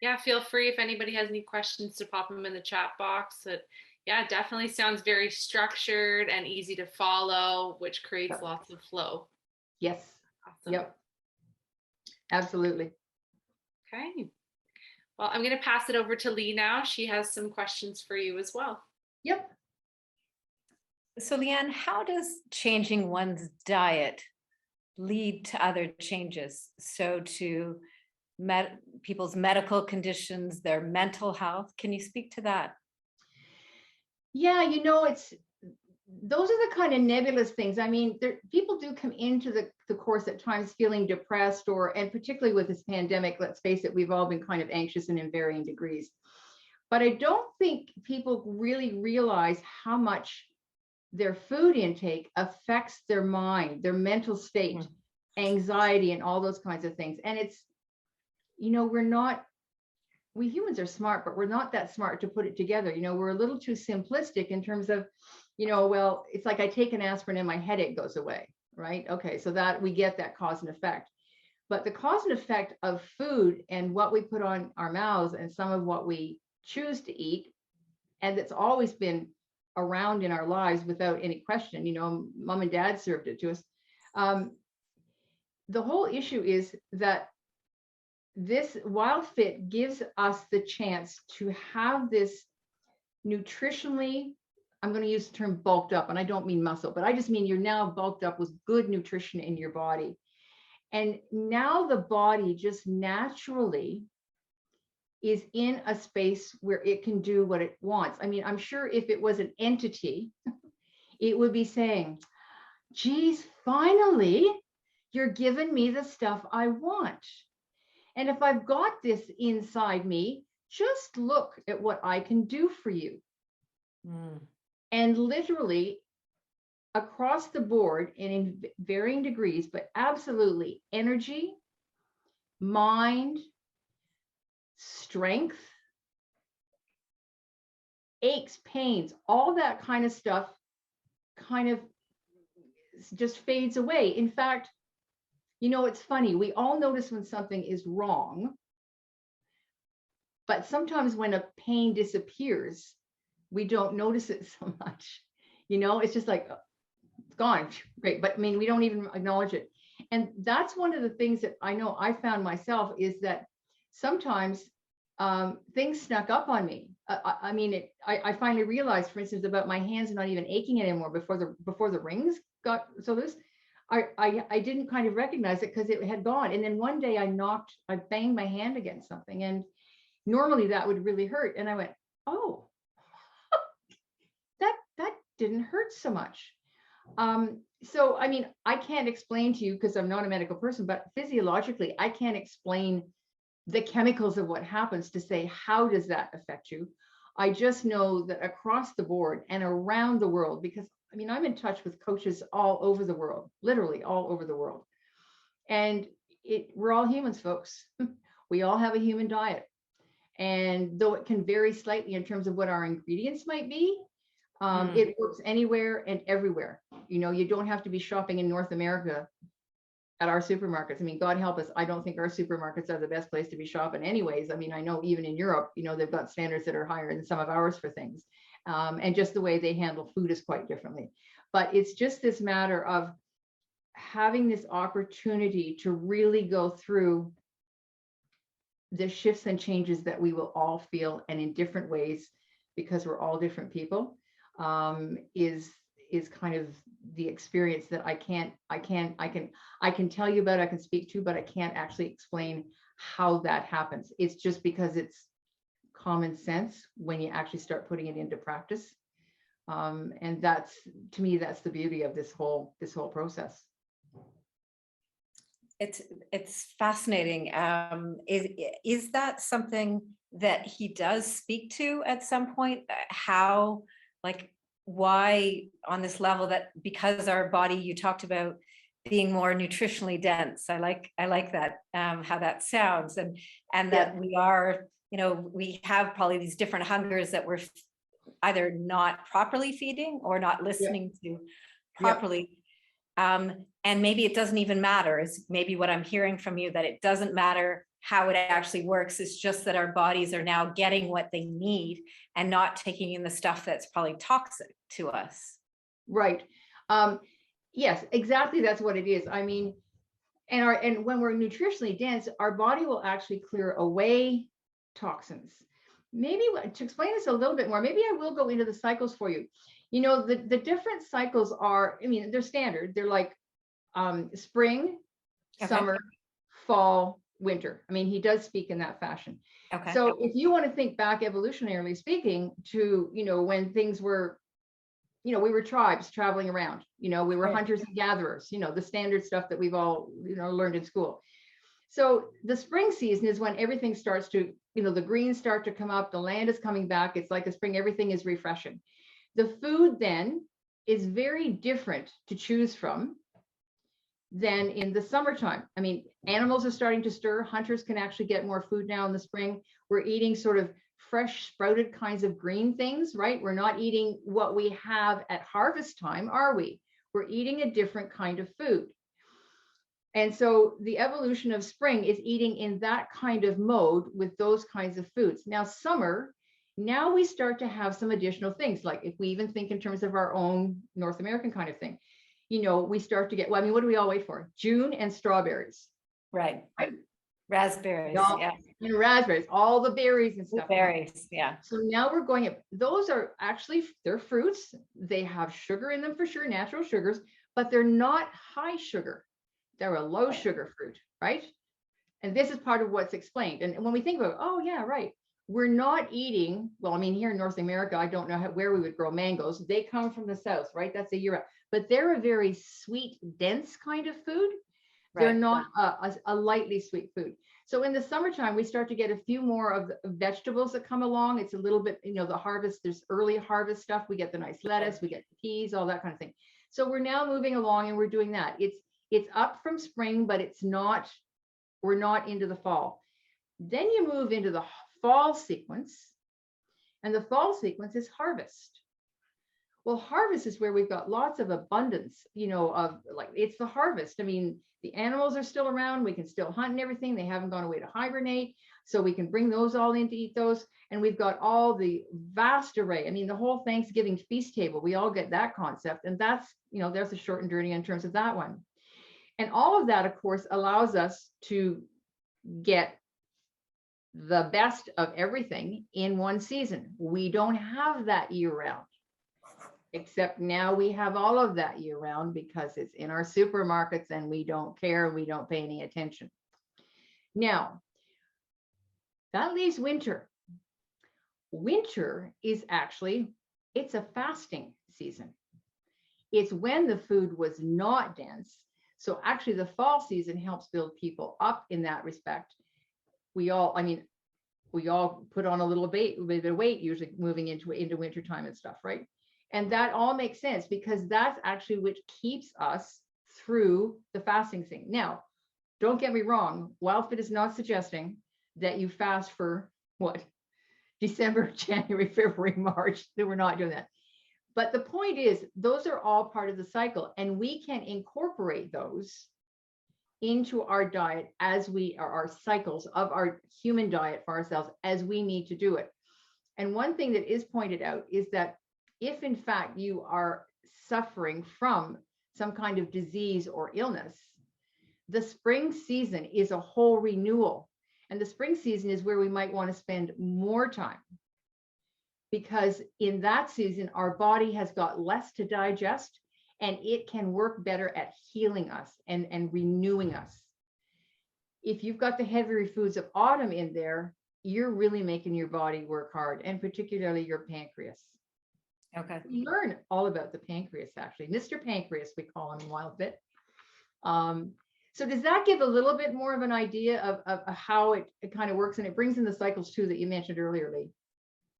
Yeah, feel free if anybody has any questions to pop them in the chat box. Yeah, it definitely sounds very structured and easy to follow, which creates lots of flow. Yes. Awesome. Yep. Absolutely. Okay. Well, I'm going to pass it over to Lee now. She has some questions for you as well. Yep. So Leanne, how does changing one's diet lead to other changes? So to people's medical conditions, their mental health. Can you speak to that? Yeah, those are the kind of nebulous things. I mean, people do come into the course at times feeling depressed, and particularly with this pandemic, let's face it, we've all been kind of anxious and in varying degrees. But I don't think people really realize how much their food intake affects their mind, their mental state, anxiety, and all those kinds of things. And it's, we humans are smart, but we're not that smart to put it together. We're a little too simplistic in terms of, well, it's like I take an aspirin and my headache goes away, right? Okay, so that we get that cause and effect. But the cause and effect of food and what we put on our mouths and some of what we choose to eat, and that's always been around in our lives without any question, mom and dad served it to us. The whole issue is that this Wildfit gives us the chance to have this nutritionally, I'm going to use the term bulked up, and I don't mean muscle, but I just mean you're now bulked up with good nutrition in your body. And now the body just naturally is in a space where it can do what it wants. I mean, I'm sure if it was an entity, it would be saying, geez, finally, you're giving me the stuff I want. And if I've got this inside me, just look at what I can do for you. And literally across the board and in varying degrees, but absolutely energy, mind, strength, aches, pains, all that kind of stuff kind of just fades away. In fact, it's funny. We all notice when something is wrong, but sometimes when a pain disappears, we don't notice it so much. It's just like, it's gone. Great. But I mean, we don't even acknowledge it. And that's one of the things that I know I found myself is that sometimes things snuck up on me. I finally realized, for instance, about my hands not even aching anymore before the rings got so loose. I didn't kind of recognize it because it had gone. And then one day I banged my hand against something, and normally that would really hurt. And I went, oh, that didn't hurt so much. So, I mean, I can't explain to you because I'm not a medical person, but physiologically, I can't explain the chemicals of what happens to say, how does that affect you? I just know that across the board and around the world, because I mean, I'm in touch with coaches all over the world, literally all over the world. And we're all humans, folks. We all have a human diet. And though it can vary slightly in terms of what our ingredients might be, it works anywhere and everywhere. You know, you don't have to be shopping in North America at our supermarkets. I mean, God help us, I don't think our supermarkets are the best place to be shopping anyways. I mean, I know even in Europe, you know, they've got standards that are higher than some of ours for things. And just the way they handle food is quite differently. But it's just this matter of having this opportunity to really go through the shifts and changes that we will all feel, and in different ways, because we're all different people, is kind of the experience that I can tell you about, I can speak to, but I can't actually explain how that happens. It's just because it's common sense when you actually start putting it into practice. And that's, to me, that's the beauty of this whole process. It's fascinating. Is that something that he does speak to at some point? How, like, why on this level, that because our body, you talked about being more nutritionally dense. I like that, how that sounds, and that we are, you know, we have probably these different hungers that we're either not properly feeding or not listening to properly. And maybe it doesn't even matter, is maybe what I'm hearing from you, that it doesn't matter how it actually works. It's just that our bodies are now getting what they need and not taking in the stuff that's probably toxic to us. Right. Yes, exactly. That's what it is. I mean, and when we're nutritionally dense, our body will actually clear away toxins. Maybe to explain this a little bit more, maybe I will go into the cycles for you. You know, the different cycles are, I mean, they're standard. They're like spring, summer, fall, winter. I mean, he does speak in that fashion. Okay. So if you want to think back evolutionarily speaking to, you know, when things were, you know, we were tribes traveling around, you know, we were hunters and gatherers, you know, the standard stuff that we've all, you know, learned in school. So the spring season is when everything starts to, you know, the greens start to come up, the land is coming back. It's like a spring, everything is refreshing. The food then is very different to choose from than in the summertime. I mean, animals are starting to stir. Hunters can actually get more food now in the spring. We're eating sort of fresh sprouted kinds of green things, right? We're not eating what we have at harvest time, are we? We're eating a different kind of food. And so the evolution of spring is eating in that kind of mode with those kinds of foods. Now, summer, now we start to have some additional things, like if we even think in terms of our own North American kind of thing, you know, we start to get, well, I mean, what do we all wait for? June and strawberries. Right. Raspberries. Yeah. And raspberries, all the berries and stuff. Berries. Yeah. So now we're going up. Those are actually, they're fruits. They have sugar in them for sure, natural sugars, but they're not high sugar. They're a low sugar fruit, right? And this is part of what's explained. And when we think about, oh yeah, right. We're not eating, well, I mean, here in North America, I don't know where we would grow mangoes. They come from the south, right? That's a year out. But they're a very sweet, dense kind of food. They're not a lightly sweet food. So in the summertime, we start to get a few more of the vegetables that come along. It's a little bit, you know, the harvest, there's early harvest stuff. We get the nice lettuce, we get the peas, all that kind of thing. So we're now moving along and we're doing that. It's up from spring, but we're not into the fall. Then you move into the fall sequence, and the fall sequence is harvest. Well, harvest is where we've got lots of abundance, you know, of like, it's the harvest. I mean, the animals are still around. We can still hunt and everything. They haven't gone away to hibernate. So we can bring those all in to eat those. And we've got all the vast array. I mean, the whole Thanksgiving feast table, we all get that concept. And that's, you know, there's a short and dirty in terms of that one. And all of that, of course, allows us to get the best of everything in one season. We don't have that year round, except now we have all of that year round because it's in our supermarkets and we don't care. We don't pay any attention. Now, that leaves winter. Winter is actually, it's a fasting season. It's when the food was not dense. So actually the fall season helps build people up in that respect. We all put on a little bit of weight, usually moving into wintertime and stuff, right? And that all makes sense because that's actually what keeps us through the fasting thing. Now, Don't get me wrong. Wildfit is not suggesting that you fast for what? December, January, February, March. We're not doing that. But the point is, those are all part of the cycle, and we can incorporate those into our diet as we are our cycles of our human diet for ourselves as we need to do it. And one thing that is pointed out is that if in fact you are suffering from some kind of disease or illness, the spring season is a whole renewal. And the spring season is where we might want to spend more time, because in that season, our body has got less to digest and it can work better at healing us and renewing us. If you've got the heavier foods of autumn in there, you're really making your body work hard, and particularly your pancreas. Okay. We learn all about the pancreas, actually. Mr. Pancreas, we call him in Wildfit. So does that give a little bit more of an idea of how it kind of works? And it brings in the cycles too that you mentioned earlier, Lee.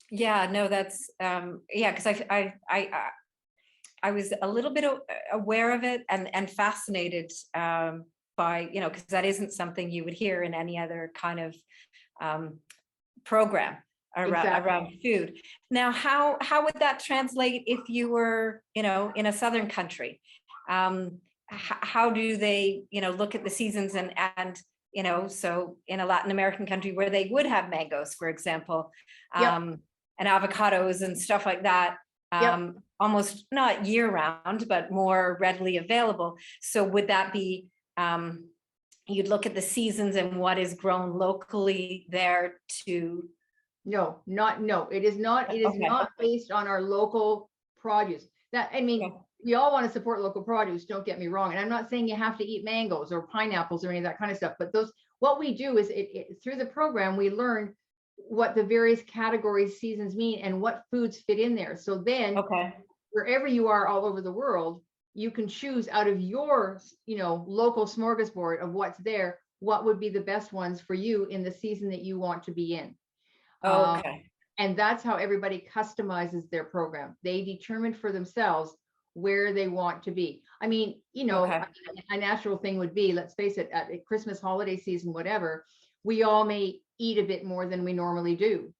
Yeah, no, that's yeah, because I was a little bit aware of it and fascinated by, you know, because that isn't something you would hear in any other kind of program around food. Now, how would that translate if you were, you know, in a southern country? How do they, you know, look at the seasons and you know, so in a Latin American country where they would have mangoes, for example, and avocados and stuff like that, almost not year round, but more readily available. So would that be, you'd look at the seasons and what is grown locally there to? No, it is not. It is not based on our local produce. That, I mean, we all want to support local produce, don't get me wrong. And I'm not saying you have to eat mangoes or pineapples or any of that kind of stuff, but what we do is through the program, we learn what the various categories, seasons mean and what foods fit in there. So then wherever you are all over the world, you can choose out of your, you know, local smorgasbord of what's there, what would be the best ones for you in the season that you want to be in. And that's how everybody customizes their program. They determine for themselves where they want to be. I mean, you know, a natural thing would be, let's face it, at Christmas, holiday season, whatever, we all may eat a bit more than we normally do.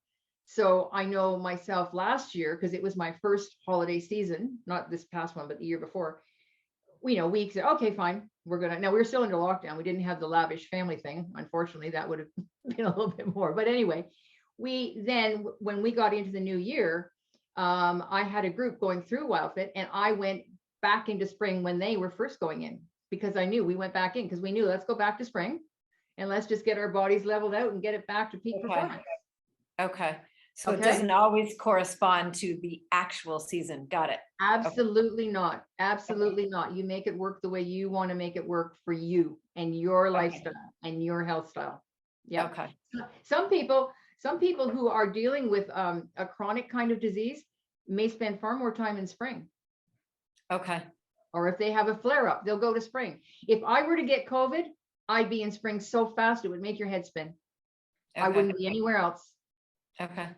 So I know myself last year, because it was my first holiday season, not this past one, but the year before, you know, we said, okay, fine, now we're still under lockdown. We didn't have the lavish family thing. Unfortunately, that would have been a little bit more. But anyway, when we got into the new year, I had a group going through Wildfit, and I went back into spring when they were first going in, because I knew we went back in because we knew, let's go back to spring and let's just get our bodies leveled out and get it back to peak performance. So it doesn't always correspond to the actual season. Got it. Absolutely not. Absolutely not. You make it work the way you want to make it work for you and your lifestyle and your health style. Yeah. Some people who are dealing with a chronic kind of disease may spend far more time in spring. Or if they have a flare up, they'll go to spring. If I were to get COVID, I'd be in spring so fast it would make your head spin. I wouldn't be anywhere else. Okay.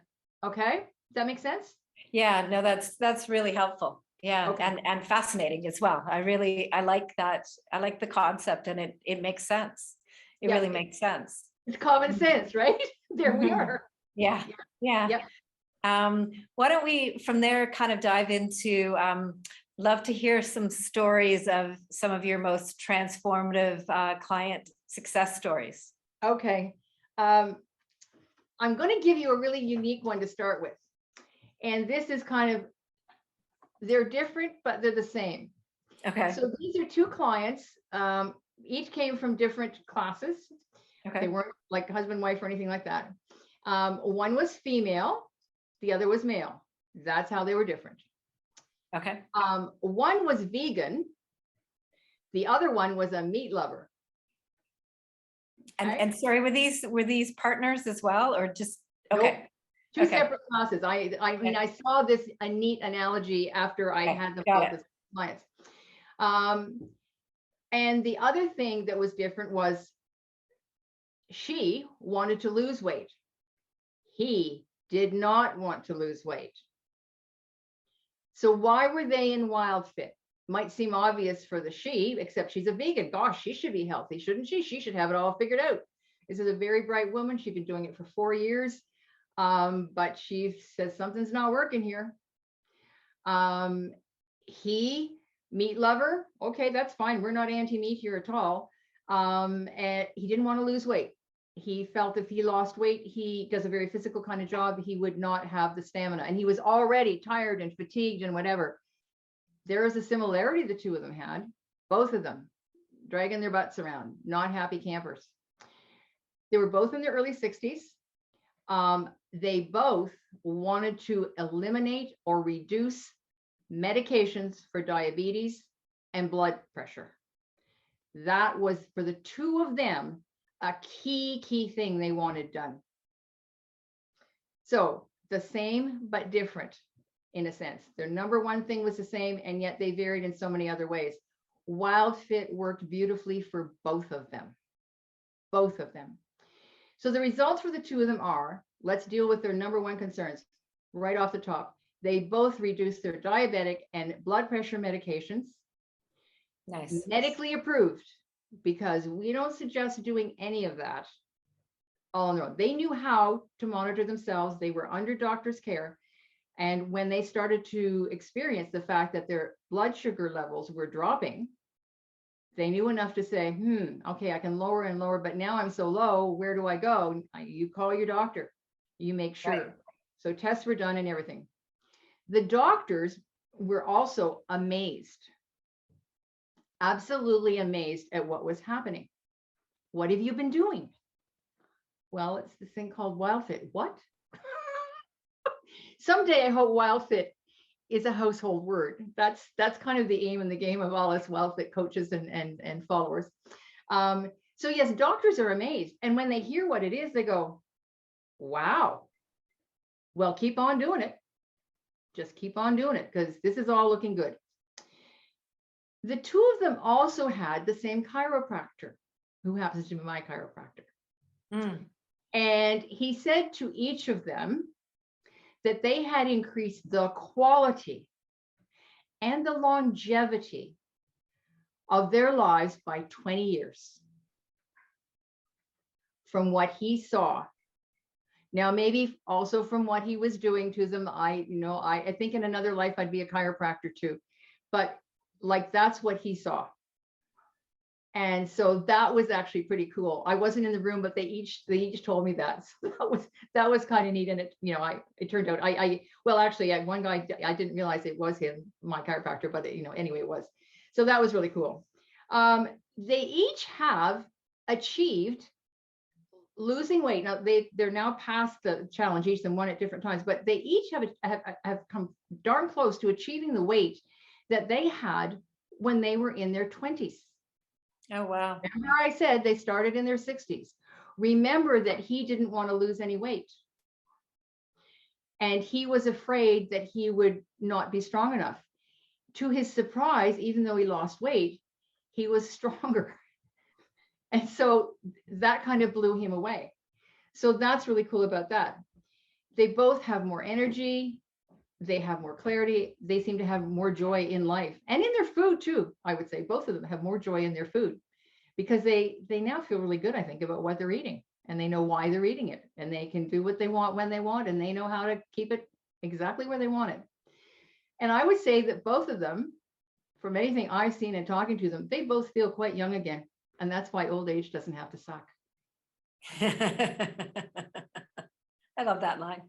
Does that make sense? Yeah, no, that's really helpful. Yeah. And fascinating as well. I like that. I like the concept, and it makes sense. It really makes sense. It's common sense, right? There we are. Yeah. Why don't we from there kind of dive into, love to hear some stories of some of your most transformative client success stories. Okay. I'm going to give you a really unique one to start with. And this is kind of, they're different, but they're the same. So these are two clients. Each came from different classes. They weren't like husband, wife, or anything like that. One was female, the other was male. That's how they were different. One was vegan. The other one was a meat lover. And sorry, were these partners as well, or just Nope. Two separate classes. I mean, I saw a neat analogy after I had them both as clients. And the other thing that was different was she wanted to lose weight. He did not want to lose weight. So why were they in Wildfit? might seem obvious for the she, except she's a vegan. Gosh, she should be healthy, shouldn't she? She should have it all figured out. This is a very bright woman. She's been doing it for 4 years. But she says something's not working here. He, meat lover. Okay, that's fine. We're not anti-meat here at all. And he didn't want to lose weight. He felt if he lost weight, he does a very physical kind of job, he would not have the stamina. And he was already tired and fatigued and whatever. There is a similarity the two of them had, both of them dragging their butts around, not happy campers. They were both in their early 60s. They both wanted to eliminate or reduce medications for diabetes and blood pressure. That was, for the two of them, a key thing they wanted done. So the same, but different in a sense. Their number one thing was the same, and yet they varied in so many other ways. Wildfit worked beautifully for both of them. Both of them. So the results for the two of them are, let's deal with their number one concerns right off the top. They both reduced their diabetic and blood pressure medications. Nice. Medically approved, because we don't suggest doing any of that all on their own. They knew how to monitor themselves. They were under doctor's care. And when they started to experience the fact that their blood sugar levels were dropping, they knew enough to say, okay, I can lower and lower, but now I'm so low, where do I go? You call your doctor, you make sure. Right. So tests were done and everything. The doctors were also amazed, absolutely amazed at what was happening. What have you been doing? Well, it's this thing called Wildfit. What? Someday I hope Wildfit is a household word. That's kind of the aim and the game of all us Wildfit coaches and followers. So yes, doctors are amazed. And when they hear what it is, they go, wow, well, keep on doing it. Just keep on doing it, because this is all looking good. The two of them also had the same chiropractor, who happens to be my chiropractor. And he said to each of them that they had increased the quality and the longevity of their lives by 20 years from what he saw. Now, maybe also from what he was doing to them. I think in another life I'd be a chiropractor too, but like that's what he saw. And so that was actually pretty cool. I wasn't in the room, but they each told me that. So that was kind of neat. And it turned out well, actually, one guy, I didn't realize it was him, my chiropractor, but anyway, it was. So that was really cool. They each have achieved losing weight. Now they're now past the challenge, each of them won at different times, but they each have come darn close to achieving the weight that they had when they were in their 20s. Oh, wow. Remember I said they started in their 60s. Remember that he didn't want to lose any weight. And he was afraid that he would not be strong enough. To his surprise, even though he lost weight, he was stronger. And so that kind of blew him away. So that's really cool about that. They both have more energy. They have more clarity. They seem to have more joy in life and in their food too. I would say both of them have more joy in their food, because they now feel really good, I think, about what they're eating, and they know why they're eating it, and they can do what they want when they want, and they know how to keep it exactly where they want it. And I would say that both of them, from anything I've seen and talking to them, they both feel quite young again. And that's why old age doesn't have to suck. I love that line.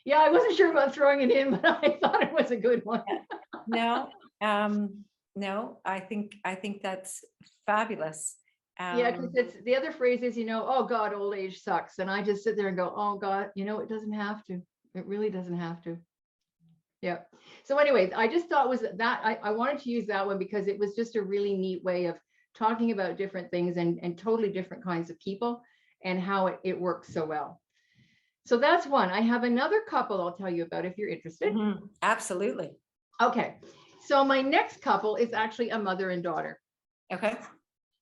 Yeah, I wasn't sure about throwing it in, but I thought it was a good one. No, I think that's fabulous. Yeah, because it's the other phrase is, oh God, old age sucks. And I just sit there and go, oh God, it doesn't have to. It really doesn't have to. Yeah. So anyways, I just thought I wanted to use that one because it was just a really neat way of talking about different things and totally different kinds of people and how it works so well. So that's one. I have another couple I'll tell you about if you're interested. Mm-hmm. Absolutely. Okay. So my next couple is actually a mother and daughter. Okay.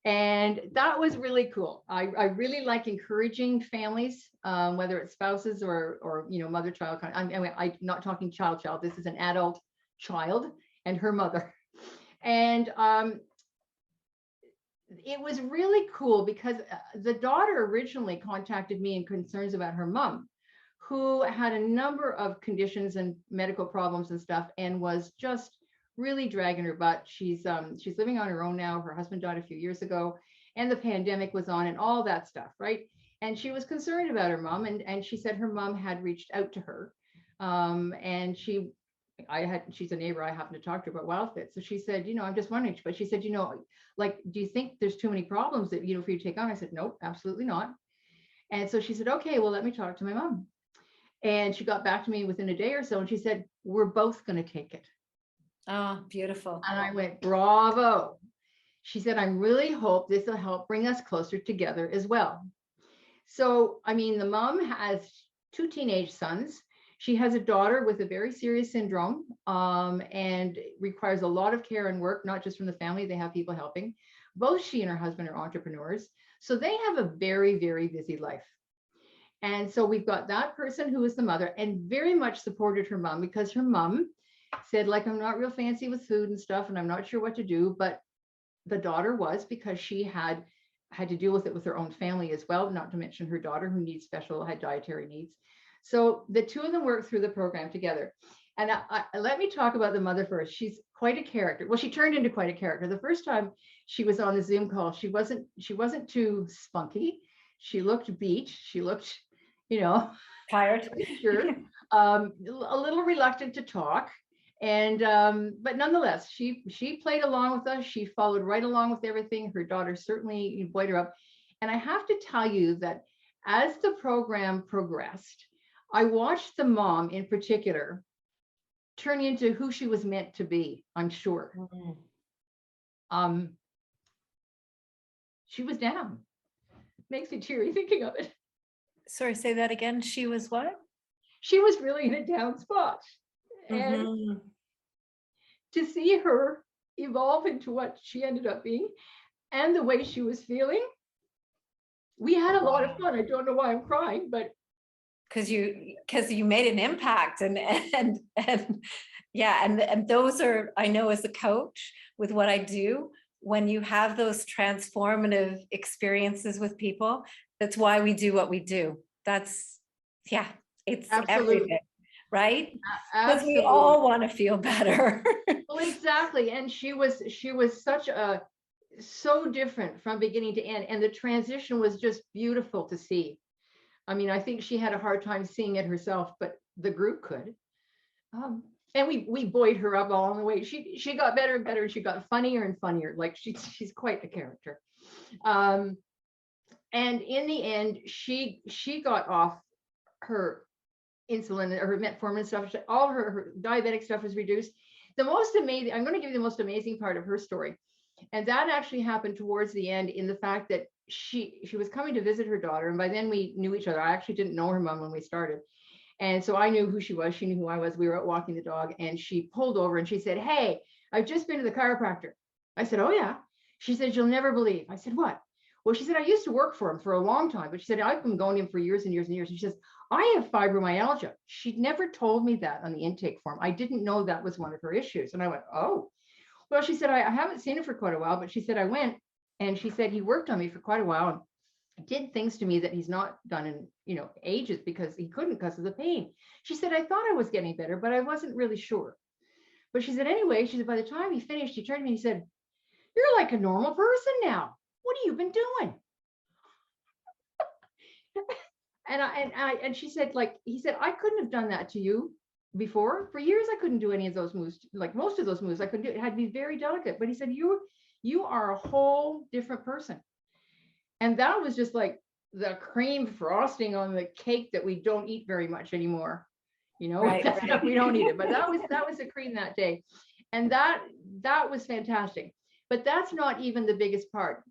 And that was really cool. I really like encouraging families, whether it's spouses or mother-child. I'm not talking child. This is an adult child and her mother. And it was really cool because the daughter originally contacted me in concerns about her mom, who had a number of conditions and medical problems and stuff, and was just really dragging her butt. She's living on her own now. Her husband died a few years ago, and the pandemic was on, and all that stuff, right? And she was concerned about her mom, and she said her mom had reached out to her, and she's a neighbor. I happened to talk to her about Wildfit, so she said, I'm just wondering. But she said, like, do you think there's too many problems that for you to take on? I said, nope, absolutely not. And so she said, okay, well, let me talk to my mom. And she got back to me within a day or so, and she said, we're both going to take it. Oh, beautiful. And I went, bravo. She said, I really hope this will help bring us closer together as well. So, I mean, the mom has 2 teenage sons. She has a daughter with a very serious syndrome, and requires a lot of care and work, not just from the family. They have people helping. Both she and her husband are entrepreneurs. So they have a very, very busy life. And so we've got that person who is the mother and very much supported her mom, because her mom said, like, I'm not real fancy with food and stuff, and I'm not sure what to do. But the daughter was, because she had to deal with it with her own family as well, not to mention her daughter, who had dietary needs. So the two of them worked through the program together. And let me talk about the mother first. She's quite a character. Well, she turned into quite a character. The first time she was on the Zoom call, she wasn't too spunky. She looked beat. She looked, Tired. sure, a little reluctant to talk. And but nonetheless, she played along with us. She followed right along with everything. Her daughter certainly buoyed her up. And I have to tell you that as the program progressed, I watched the mom in particular turn into who she was meant to be, I'm sure. Mm-hmm. She was down. Makes me teary thinking of it. Sorry, say that again. She was what? She was really in a down spot. And Mhm. to see her evolve into what she ended up being and the way she was feeling, we had a lot of fun. I don't know why I'm crying, but Because you made an impact, and yeah, and those are, I know as a coach with what I do, when you have those transformative experiences with people, that's why we do what we do. It's Absolutely. everything, right? Because we absolutely. all want to feel better. Well, exactly. And she was so different from beginning to end. And the transition was just beautiful to see. I mean, I think she had a hard time seeing it herself, but the group could. And we buoyed her up all along the way. She got better and better. She got funnier and funnier. Like she's quite a character. And in the end, she got off her insulin or her metformin stuff. All her diabetic stuff was reduced. The most amazing, I'm going to give you the most amazing part of her story. And that actually happened towards the end, in the fact that she was coming to visit her daughter. And by then we knew each other. I actually didn't know her mom when we started. And so I knew who she was. She knew who I was. We were out walking the dog, and she pulled over and she said, "Hey, I've just been to the chiropractor." I said, "Oh yeah." She said, "You'll never believe." I said, "What?" Well, she said, "I used to work for him for a long time, but she said, I've been going to him for years and years and years." And she says, "I have fibromyalgia." She'd never told me that on the intake form. I didn't know that was one of her issues. And I went, "Oh." Well, she said, I haven't seen him for quite a while, but she said, I went, and she said, he worked on me for quite a while and did things to me that he's not done in, ages, because he couldn't because of the pain. She said, I thought I was getting better, but I wasn't really sure. But she said, anyway, she said, by the time he finished, he turned to me and he said, "You're like a normal person now. What have you been doing?" And she said, he said, "I couldn't have done that to you before. For years, I couldn't do any of those moves. Like most of those moves, I couldn't do. It had to be very delicate." But he said, you are a whole different person. And that was just like the cream frosting on the cake that we don't eat very much anymore. Right. We don't eat it, but that was the cream that day. And that was fantastic. But that's not even the biggest part.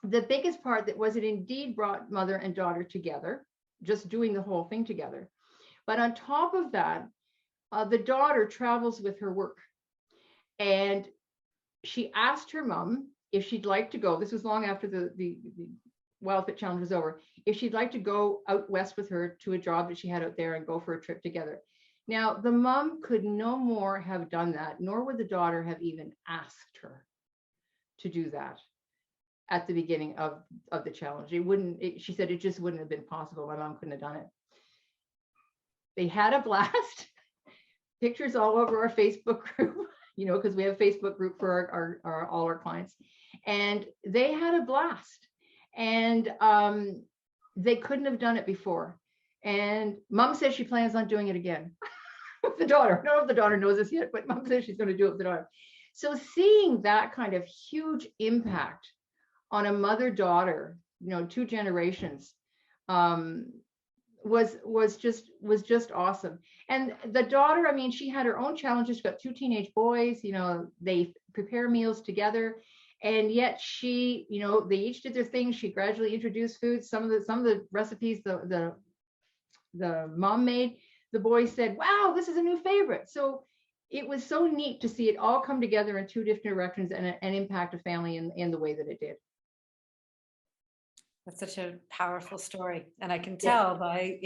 The biggest part that was, it indeed brought mother and daughter together, just doing the whole thing together. But on top of that, the daughter travels with her work. And she asked her mom if she'd like to go. This was long after the Wildfit challenge was over. If she'd like to go out west with her to a job that she had out there and go for a trip together. Now, the mom could no more have done that, nor would the daughter have even asked her to do that at the beginning of the challenge. She said it just wouldn't have been possible. My mom couldn't have done it. They had a blast. Pictures all over our Facebook group, because we have a Facebook group for all our clients. And they had a blast. And they couldn't have done it before. And mom says she plans on doing it again with the daughter. I don't know if the daughter knows this yet, but mom says she's going to do it with the daughter. So seeing that kind of huge impact on a mother-daughter, 2 generations, was just awesome. And the daughter, I mean, she had her own challenges. She's got 2 teenage boys, they prepare meals together. And yet she, they each did their thing. She gradually introduced food. Some of the recipes the mom made, the boys said, wow, this is a new favorite. So it was so neat to see it all come together in 2 different directions and impact a family in the way that it did. That's such a powerful story. And I can tell by,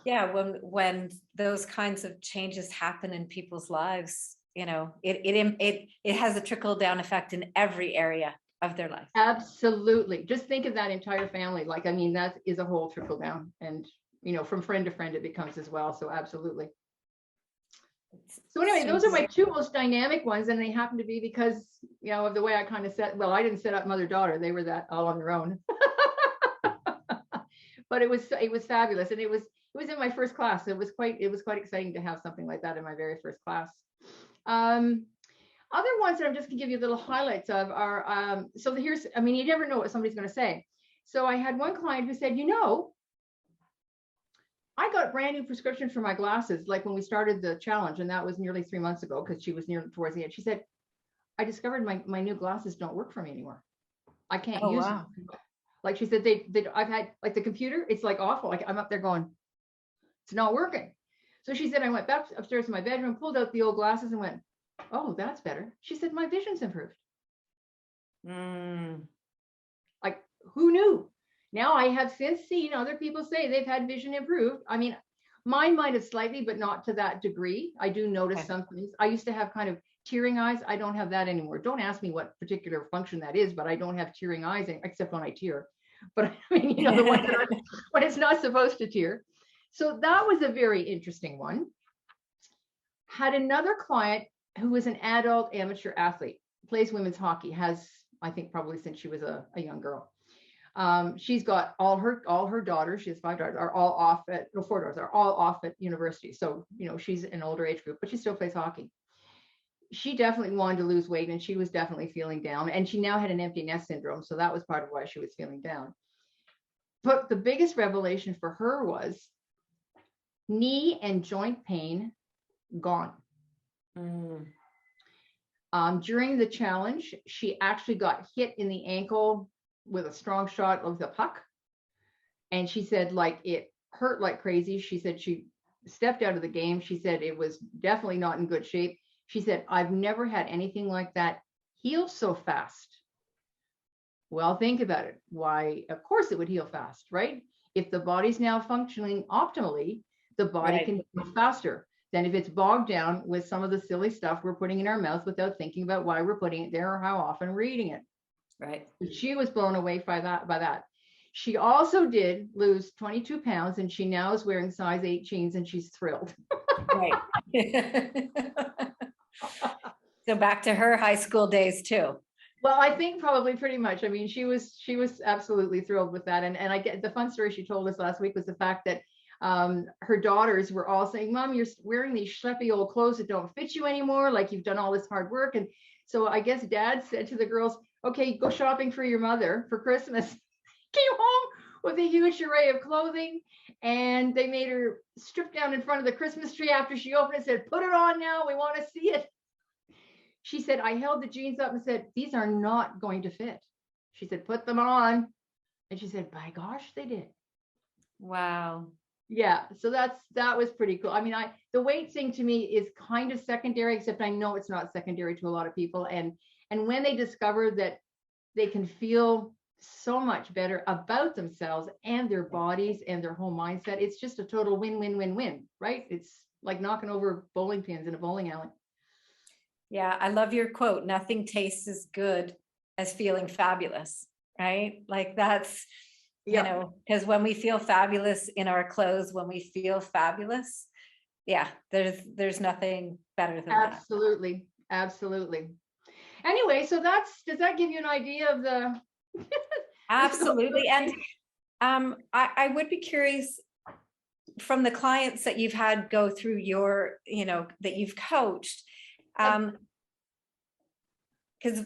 when those kinds of changes happen in people's lives, it has a trickle down effect in every area of their life. Absolutely. Just think of that entire family. That is a whole trickle down, and, from friend to friend, it becomes as well. So absolutely. So anyway, those are my 2 most dynamic ones. And they happen to be because, of the way I kind of I didn't set up mother-daughter. They were that all on their own. But it was fabulous. And it was in my first class. It was quite exciting to have something like that in my very first class. Other ones that I'm just gonna give you little highlights of are, you never know what somebody's going to say. So I had one client who said, I got a brand new prescription for my glasses, like when we started the challenge, and that was nearly 3 months ago, because she was near towards the end. She said, I discovered my new glasses don't work for me anymore. I can't use them. Like she said, I've had, like, the computer, it's like awful. Like I'm up there going, it's not working. So she said, I went back upstairs to my bedroom, pulled out the old glasses and went, oh, that's better. She said, my vision's improved. Like, who knew? Now I have since seen other people say they've had vision improved. I mean, mine might have slightly, but not to that degree. I do notice some things. I used to have kind of tearing eyes. I don't have that anymore. Don't ask me what particular function that is, but I don't have tearing eyes except when I tear. But I mean, the one that when it's not supposed to tear. So that was a very interesting one. Had another client who was an adult amateur athlete, plays women's hockey, has, I think, probably since she was a young girl. She's got all her daughters, she has 5 daughters, are all off at, 4 daughters are all off at university. So, she's an older age group, but she still plays hockey. She definitely wanted to lose weight, and she was definitely feeling down, and she now had an empty nest syndrome. So that was part of why she was feeling down. But the biggest revelation for her was knee and joint pain gone. During the challenge, she actually got hit in the ankle with a strong shot of the puck. And she said, like, it hurt like crazy. She said she stepped out of the game. She said it was definitely not in good shape. She said, I've never had anything like that heal so fast. Well, think about it. Why, of course it would heal fast, right? If the body's now functioning optimally, the body can heal faster than if it's bogged down with some of the silly stuff we're putting in our mouth without thinking about why we're putting it there or how often we're eating it. Right. She was blown away by that. She also did lose 22 pounds, and she now is wearing size 8 jeans, and she's thrilled. Right. So back to her high school days too. Well, I think probably pretty much. I mean, she was absolutely thrilled with that. And I get the fun story she told us last week was the fact that her daughters were all saying, Mom, you're wearing these schleppy old clothes that don't fit you anymore. Like, you've done all this hard work. And so I guess Dad said to the girls, okay, go shopping for your mother for Christmas. Came home with a huge array of clothing, and they made her strip down in front of the Christmas tree after she opened it and said, put it on now. We want to see it. She said, I held the jeans up and said, these are not going to fit. She said, put them on. And she said, by gosh, they did. Wow. Yeah. So that was pretty cool. I mean, the weight thing to me is kind of secondary, except I know it's not secondary to a lot of people. And when they discover that they can feel so much better about themselves and their bodies and their whole mindset, it's just a total win-win-win-win, right? like knocking over bowling pins in a bowling alley. Yeah, I love your quote. Nothing tastes as good as feeling fabulous, right? Like that's, you Yeah. know, because when we feel fabulous in our clothes, when we feel fabulous, yeah, there's nothing better than that. Absolutely. Absolutely. Anyway, so does that give you an idea of the? Absolutely. And I would be curious from the clients that you've had go through your, you know, that you've coached, because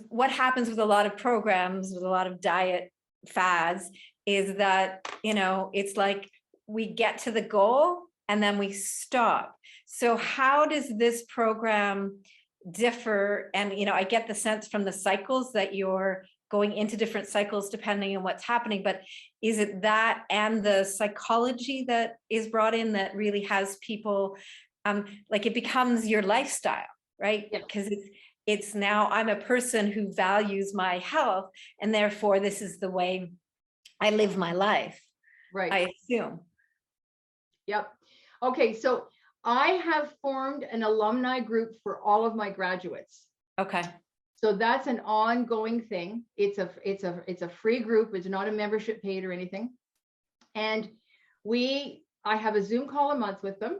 what happens with a lot of programs, with a lot of diet fads, is that, you know, it's like we get to the goal and then we stop. So how does this program differ? And, you know, I get the sense from the cycles that you're going into different cycles depending on what's happening, but is it that and the psychology that is brought in that really has people, like it becomes your lifestyle, right? Yeah. Because it's now I'm a person who values my health, and therefore this is the way I live my life, Right. I assume. Yep. Okay. So I have formed an alumni group for all of my graduates. Okay. So that's an ongoing thing. It's a free group. It's not a membership paid or anything. And I have a Zoom call a month with them.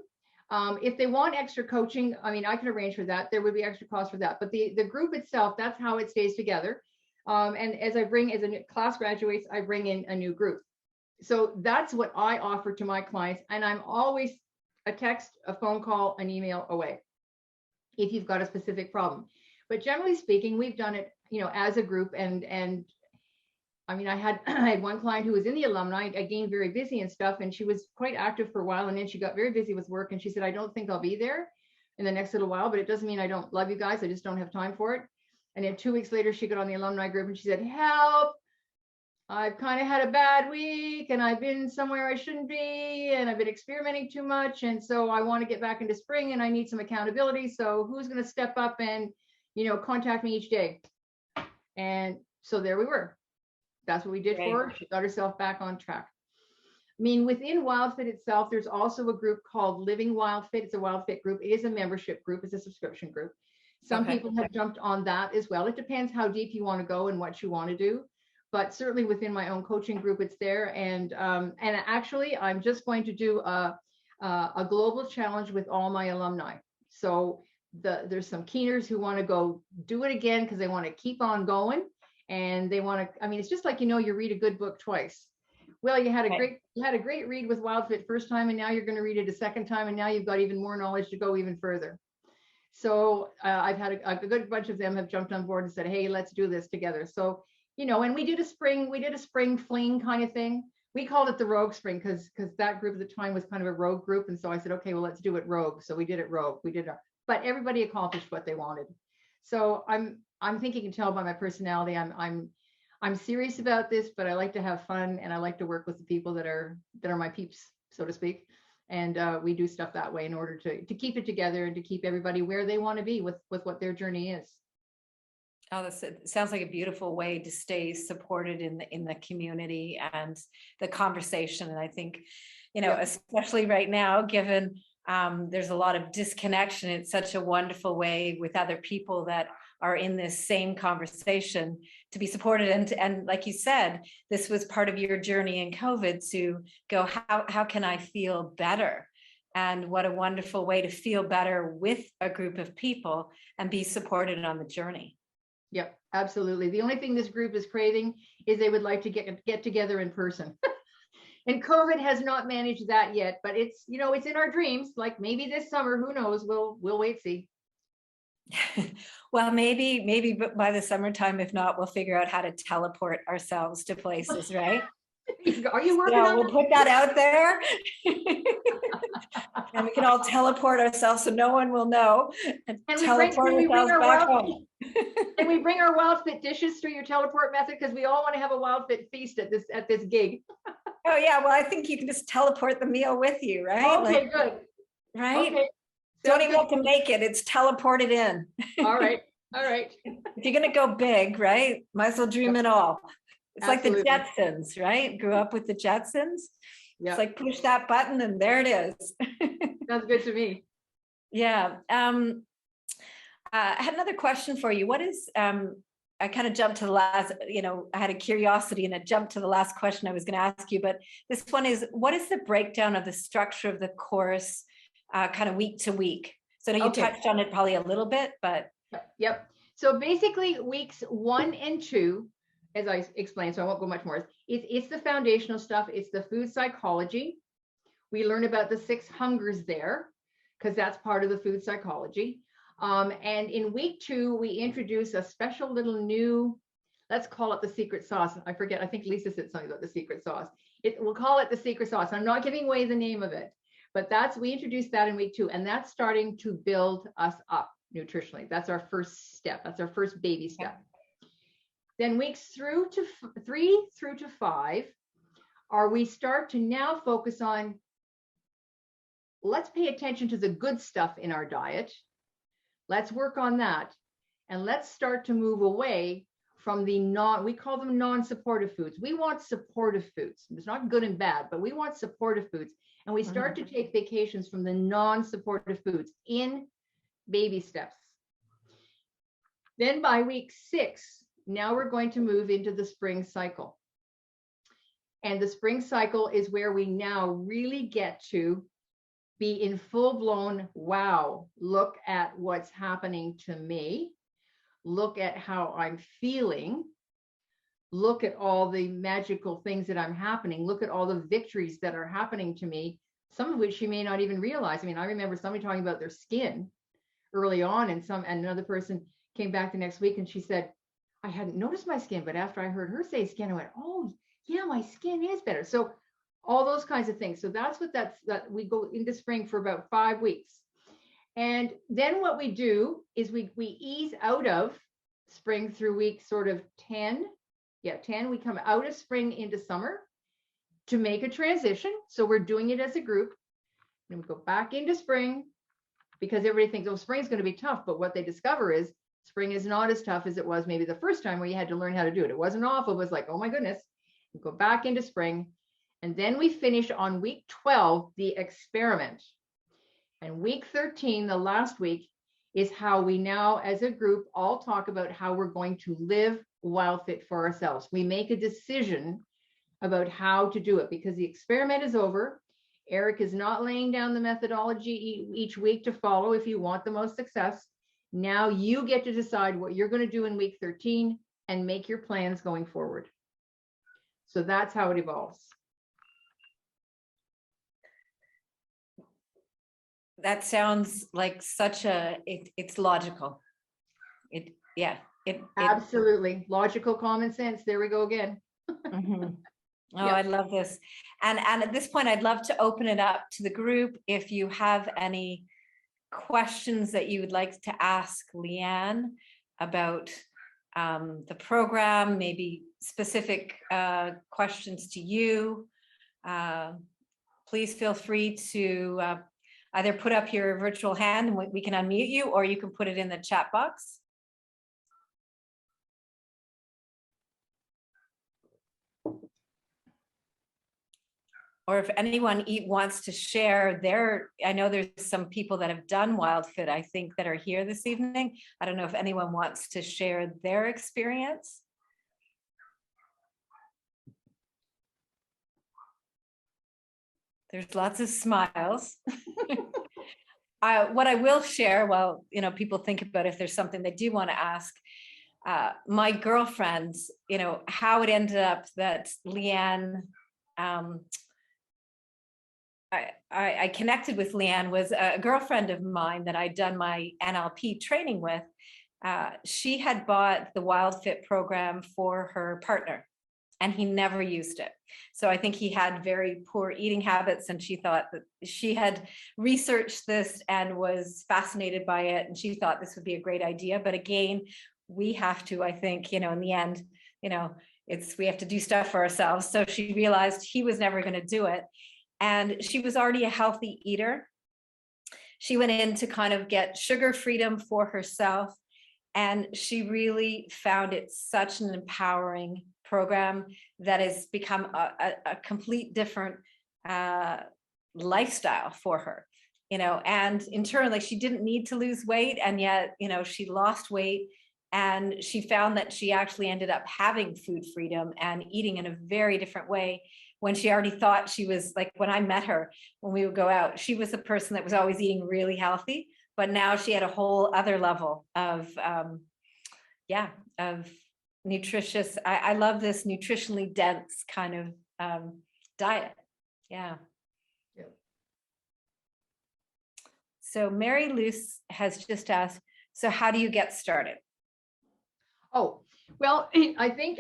If they want extra coaching, I mean, I can arrange for that. There would be extra cost for that. But the group itself, that's how it stays together. And as a new class graduates, I bring in a new group. So that's what I offer to my clients. And I'm always a text, a phone call, an email away if you've got a specific problem. But generally speaking, we've done it, you know, as a group. And I mean, I had one client who was in the alumni, again, very busy and stuff. And she was quite active for a while. And then she got very busy with work. And she said, I don't think I'll be there in the next little while, but it doesn't mean I don't love you guys. I just don't have time for it. And then 2 weeks later, she got on the alumni group and she said, help, I've kind of had a bad week and I've been somewhere I shouldn't be and I've been experimenting too much. And so I want to get back into spring and I need some accountability. So who's going to step up and, you know, contact me each day? And so there we were. That's what we did for her. She got herself back on track. I mean, within Wildfit itself, there's also a group called Living Wildfit. It's a Wildfit group. It is a membership group. It's a subscription group. Some people have jumped on that as well. It depends how deep you want to go and what you want to do. But certainly within my own coaching group, it's there. And actually, I'm just going to do a global challenge with all my alumni. So there's some keeners who want to go do it again because they want to keep on going. And they want to, I mean, it's just like, you know, you read a good book twice. Well, you had a great read with Wildfit first time, and now you're going to read it a second time, and now you've got even more knowledge to go even further. So I've had a good bunch of them have jumped on board and said, hey, let's do this together. So, you know, and we did a spring fling kind of thing. We called it the Rogue Spring because that group at the time was kind of a rogue group. And so I said, okay, well, let's do it rogue. So we did it rogue. But everybody accomplished what they wanted. So I'm thinking you can tell by my personality, I'm serious about this, but I like to have fun and I like to work with the people that are my peeps, so to speak. And we do stuff that way in order to keep it together and to keep everybody where they want to be with what their journey is. Oh, it sounds like a beautiful way to stay supported in the community and the conversation. And I think, you know, especially right now, given there's a lot of disconnection, it's such a wonderful way with other people that are in this same conversation to be supported. And like you said, this was part of your journey in COVID to go, how can I feel better? And what a wonderful way to feel better with a group of people and be supported on the journey. Yep, absolutely. The only thing this group is craving is they would like to get together in person. And COVID has not managed that yet, but it's, you know, it's in our dreams. Like maybe this summer, who knows? We'll wait, see. Well, maybe by the summertime, if not, we'll figure out how to teleport ourselves to places, right? Are you working on we'll put that out there. And we can all teleport ourselves so no one will know. And teleport ourselves back home. Can we bring our Wildfit dishes through your teleport method? Because we all want to have a Wildfit feast at this gig. Oh yeah, well, I think you can just teleport the meal with you, right? Okay, good. Right? Okay. Don't even have to make it. It's teleported in. All right. If you're going to go big, right? Might as well dream it all. It's Absolutely. like the Jetsons, right? Grew up with the Jetsons. Yeah. It's like push that button and there it is. Sounds good to me. Yeah. I had another question for you. What is, I kind of jumped to the last, I had a curiosity and it jumped to the last question I was going to ask you, but this one is, what is the breakdown of the structure of the course kind of week to week? So I know you Okay. touched on it probably a little bit, but. Yep. So basically weeks 1 and 2, as I explained, so I won't go much more. It's the foundational stuff. It's the food psychology. We learn about the 6 hungers there because that's part of the food psychology. And in week 2, we introduce a special little new, let's call it the secret sauce. I forget, I think Lisa said something about the secret sauce. We'll call it the secret sauce. I'm not giving away the name of it, but we introduced that in week 2, and that's starting to build us up nutritionally. That's our first step. That's our first baby step. Then weeks 3 through to 5 we start to now focus on, let's pay attention to the good stuff in our diet. Let's work on that. And let's start to move away from we call them non-supportive foods. We want supportive foods. It's not good and bad, but we want supportive foods. And we start to take vacations from the non-supportive foods in baby steps. Then by week 6, now we're going to move into the spring cycle. And the spring cycle is where we now really get to be in full-blown, wow, look at what's happening to me. Look at how I'm feeling. Look at all the magical things that I'm happening. Look at all the victories that are happening to me, some of which you may not even realize. I mean, I remember somebody talking about their skin early on, and another person came back the next week and she said, I hadn't noticed my skin, but after I heard her say skin, I went, oh yeah, my skin is better. So all those kinds of things. So that we go into spring for about 5 weeks. And then what we do is we ease out of spring through week sort of 10. Yeah, 10. We come out of spring into summer to make a transition. So we're doing it as a group. And we go back into spring because everybody thinks, oh, spring is going to be tough. But what they discover is spring is not as tough as it was maybe the first time where you had to learn how to do it. It wasn't awful. It was like, oh my goodness. We go back into spring. And then we finish on week 12, the experiment. And week 13, the last week, is how we now as a group all talk about how we're going to live Wildfit for ourselves. We make a decision about how to do it because the experiment is over. Eric is not laying down the methodology each week to follow if you want the most success. Now you get to decide what you're going to do in week 13 and make your plans going forward. So that's how it evolves. That sounds like it's logical. Absolutely. Logical common sense. There we go again. Oh, Yep. I love this. And at this point, I'd love to open it up to the group. If you have any questions that you would like to ask Leanne about the program, maybe specific questions to you, please feel free to either put up your virtual hand and we can unmute you, or you can put it in the chat box. Or if anyone wants to share I know there's some people that have done Wildfit, I think, that are here this evening. I don't know if anyone wants to share their experience. There's lots of smiles. What I will share, while people think about if there's something they do want to ask, my girlfriends, how it ended up that Leanne, I connected with Leanne was a girlfriend of mine that I'd done my NLP training with. She had bought the Wildfit program for her partner, and he never used it. So I think he had very poor eating habits, and she thought that she had researched this and was fascinated by it, and she thought this would be a great idea. But again, we have to, I think, in the end, we have to do stuff for ourselves. So she realized he was never going to do it. And she was already a healthy eater. She went in to kind of get sugar freedom for herself. And she really found it such an empowering program that has become a complete different lifestyle for her. and internally she didn't need to lose weight. And yet, she lost weight, and she found that she actually ended up having food freedom and eating in a very different way when she already thought she was like, when I met her, when we would go out, she was a person that was always eating really healthy, but now she had a whole other level of, of nutritious. I love this nutritionally dense kind of diet. Yeah. So Mary Luce has just asked, so how do you get started? Oh, well, I think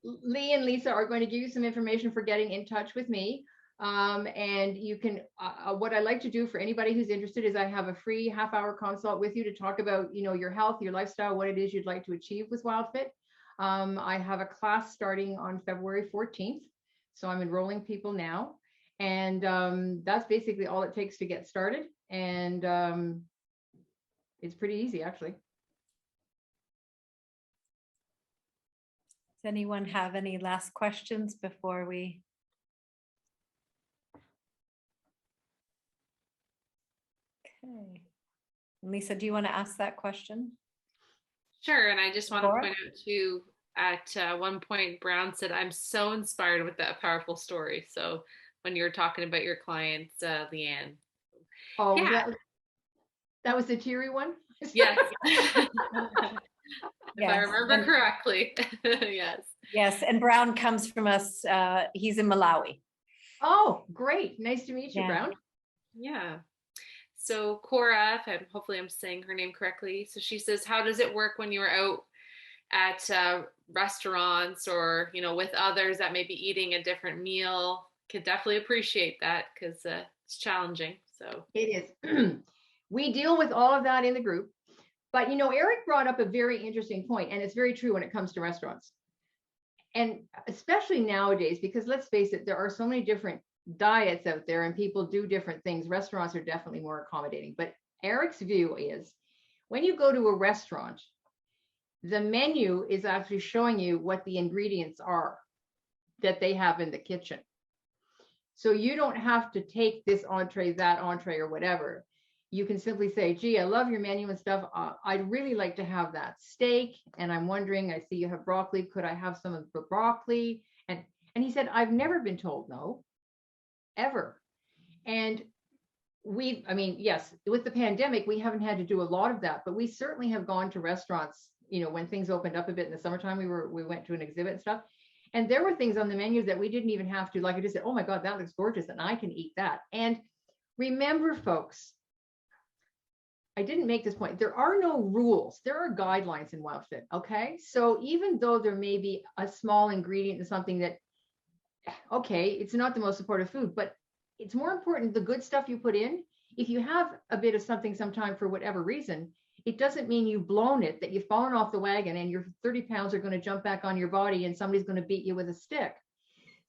Lee and Lisa are going to give you some information for getting in touch with me. And you can, what I like to do for anybody who's interested is I have a free half-hour consult with you to talk about, your health, your lifestyle, what it is you'd like to achieve with Wildfit. I have a class starting on February 14th. So I'm enrolling people now. And that's basically all it takes to get started. And it's pretty easy, actually. Does anyone have any last questions before we? Okay. Lisa, do you want to ask that question? Sure. And I just want to Laura? point out too, at one point, Brown said, I'm so inspired with that powerful story. So when you were talking about your client, Leanne. Oh, Yeah. that was the teary one? Yes. If I Yes. remember correctly. Yes. Yes, and Brown comes from us. He's in Malawi. Oh, great. Nice to meet you, Yeah. Brown. Yeah. So Cora, hopefully I'm saying her name correctly. So she says, how does it work when you're out at restaurants or, with others that may be eating a different meal? Could definitely appreciate that because it's challenging. So It is. We deal with all of that in the group. But, Eric brought up a very interesting point, and it's very true when it comes to restaurants. And especially nowadays, because let's face it, there are so many different diets out there and people do different things. Restaurants are definitely more accommodating. But Eric's view is when you go to a restaurant, the menu is actually showing you what the ingredients are that they have in the kitchen. So you don't have to take this entree, that entree, or whatever. You can simply say, gee, I love your menu and stuff. I'd really like to have that steak. And I'm wondering, I see you have broccoli. Could I have some of the broccoli? And he said, I've never been told no, ever. And yes, with the pandemic, we haven't had to do a lot of that, but we certainly have gone to restaurants, when things opened up a bit in the summertime, we went to an exhibit and stuff. And there were things on the menus that we didn't even have to, like I just said, oh my God, that looks gorgeous. And I can eat that. And remember, folks, I didn't make this point. There are no rules. There are guidelines in Wildfit. Okay. So even though there may be a small ingredient in something that, okay, it's not the most supportive food, but it's more important the good stuff you put in. If you have a bit of something sometime for whatever reason, it doesn't mean you've blown it, that you've fallen off the wagon and your 30 pounds are going to jump back on your body and somebody's going to beat you with a stick.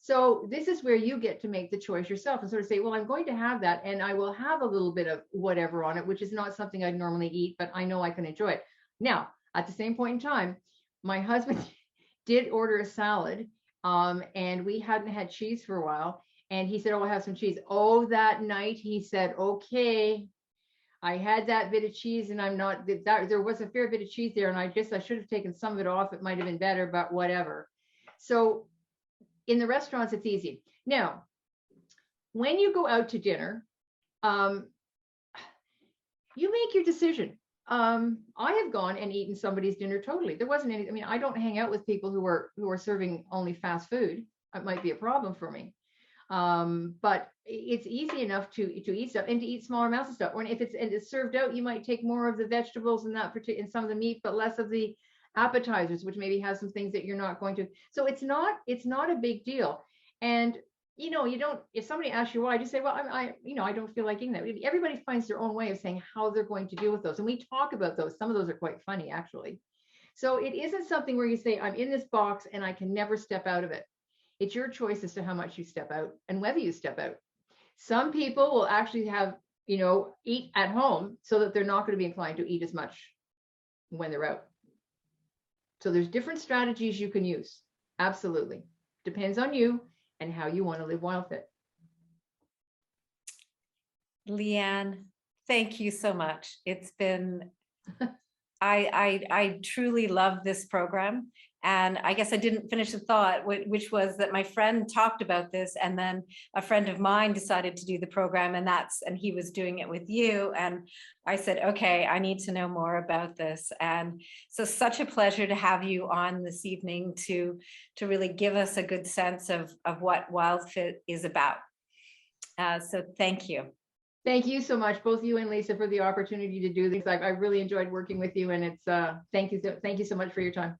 So this is where you get to make the choice yourself and sort of say, well, I'm going to have that and I will have a little bit of whatever on it, which is not something I'd normally eat, but I know I can enjoy it. Now, at the same point in time, my husband did order a salad and we hadn't had cheese for a while. And he said, oh, I'll have some cheese. Oh, that night he said, okay, I had that bit of cheese and there was a fair bit of cheese there. And I should have taken some of it off. It might've been better, but whatever. So in the restaurants, it's easy. Now, when you go out to dinner, you make your decision. I have gone and eaten somebody's dinner totally. There wasn't any, I don't hang out with people who are serving only fast food. It might be a problem for me. But it's easy enough to eat stuff and to eat smaller amounts of stuff. Or if it's served out, you might take more of the vegetables and and some of the meat, but less of the appetizers, which maybe has some things that you're not going to. So it's not a big deal. And you don't, if somebody asks you why, just say, well, I don't feel like eating that. Everybody finds their own way of saying how they're going to deal with those. And we talk about those. Some of those are quite funny, actually. So it isn't something where you say, I'm in this box and I can never step out of it. It's your choice as to how much you step out and whether you step out. Some people will actually have, eat at home so that they're not going to be inclined to eat as much when they're out. So there's different strategies you can use. Absolutely. Depends on you and how you want to live Wildfit. Leanne, thank you so much. It's been, I truly love this program. And I guess I didn't finish the thought, which was that my friend talked about this, and then a friend of mine decided to do the program, and he was doing it with you. And I said, okay, I need to know more about this. And so such a pleasure to have you on this evening to really give us a good sense of what Wildfit is about. So thank you. Thank you so much, both you and Lisa, for the opportunity to do this. I really enjoyed working with you, and it's thank you so much for your time.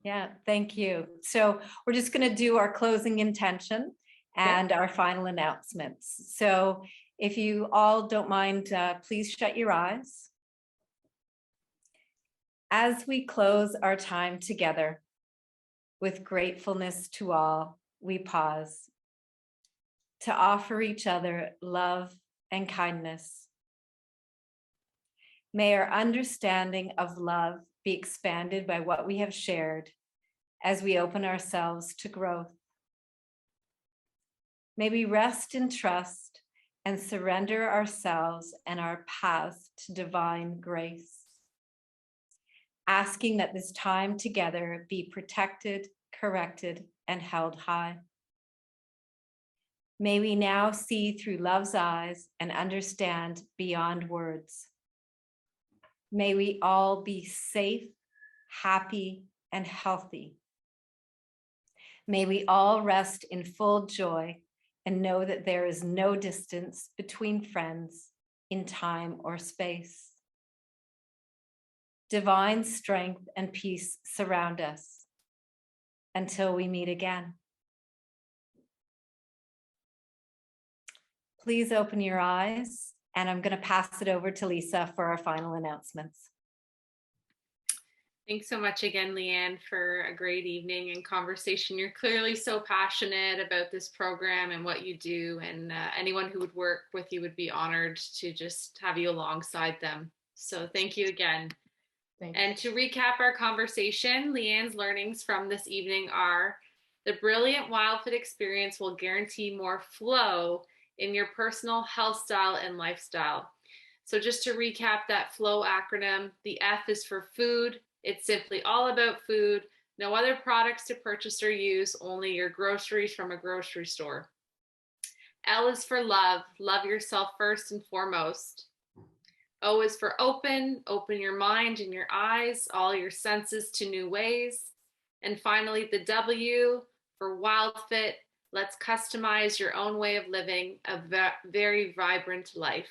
Yeah, thank you. So we're just going to do our closing intention and our final announcements. So if you all don't mind, please shut your eyes. As we close our time together, with gratefulness to all, we pause to offer each other love and kindness. May our understanding of love be expanded by what we have shared as we open ourselves to growth. May we rest in trust and surrender ourselves and our paths to divine grace, asking that this time together be protected, corrected, and held high. May we now see through love's eyes and understand beyond words. May we all be safe, happy, and healthy. May we all rest in full joy and know that there is no distance between friends in time or space. Divine strength and peace surround us until we meet again. Please open your eyes, and I'm going to pass it over to Lisa for our final announcements. Thanks so much again, Leanne, for a great evening and conversation. You're clearly so passionate about this program and what you do, and anyone who would work with you would be honored to just have you alongside them. So thank you again. Thanks. And to recap our conversation, Leanne's learnings from this evening are: the brilliant Wildfit experience will guarantee more flow in your personal health style and lifestyle. So just to recap that FLOW acronym, the F is for food. It's simply all about food, no other products to purchase or use, only your groceries from a grocery store. L is for love, love yourself first and foremost. O is for open, open your mind and your eyes, all your senses to new ways. And finally, the W for Wildfit, let's customize your own way of living a very vibrant life.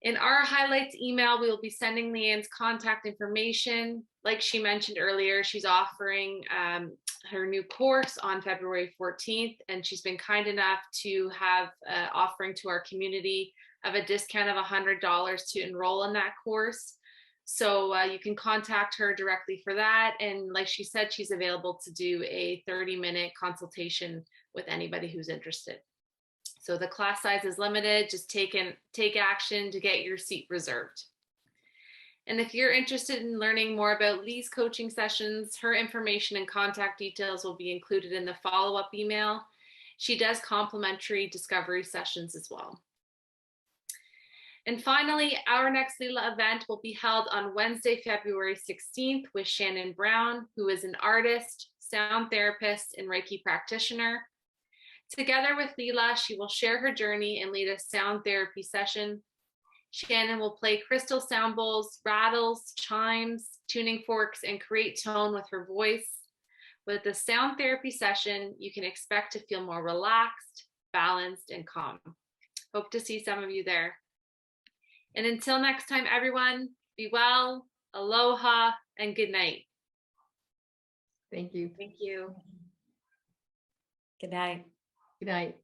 In our highlights email, we will be sending Leanne's contact information. Like she mentioned earlier, she's offering her new course on February 14th, and she's been kind enough to have an offering to our community of a discount of $100 to enroll in that course. So you can contact her directly for that. And like she said, she's available to do a 30-minute consultation with anybody who's interested. So the class size is limited. Just take action to get your seat reserved. And if you're interested in learning more about Lee's coaching sessions, her information and contact details will be included in the follow-up email. She does complimentary discovery sessions as well. And finally, our next LeeLa event will be held on Wednesday, February 16th with Shannon Brown, who is an artist, sound therapist, and Reiki practitioner. Together with LeeLa, she will share her journey and lead a sound therapy session. Shannon will play crystal sound bowls, rattles, chimes, tuning forks, and create tone with her voice. With the sound therapy session, you can expect to feel more relaxed, balanced, and calm. Hope to see some of you there. And until next time, everyone, be well, aloha, and good night. Thank you. Thank you. Good night. Good night.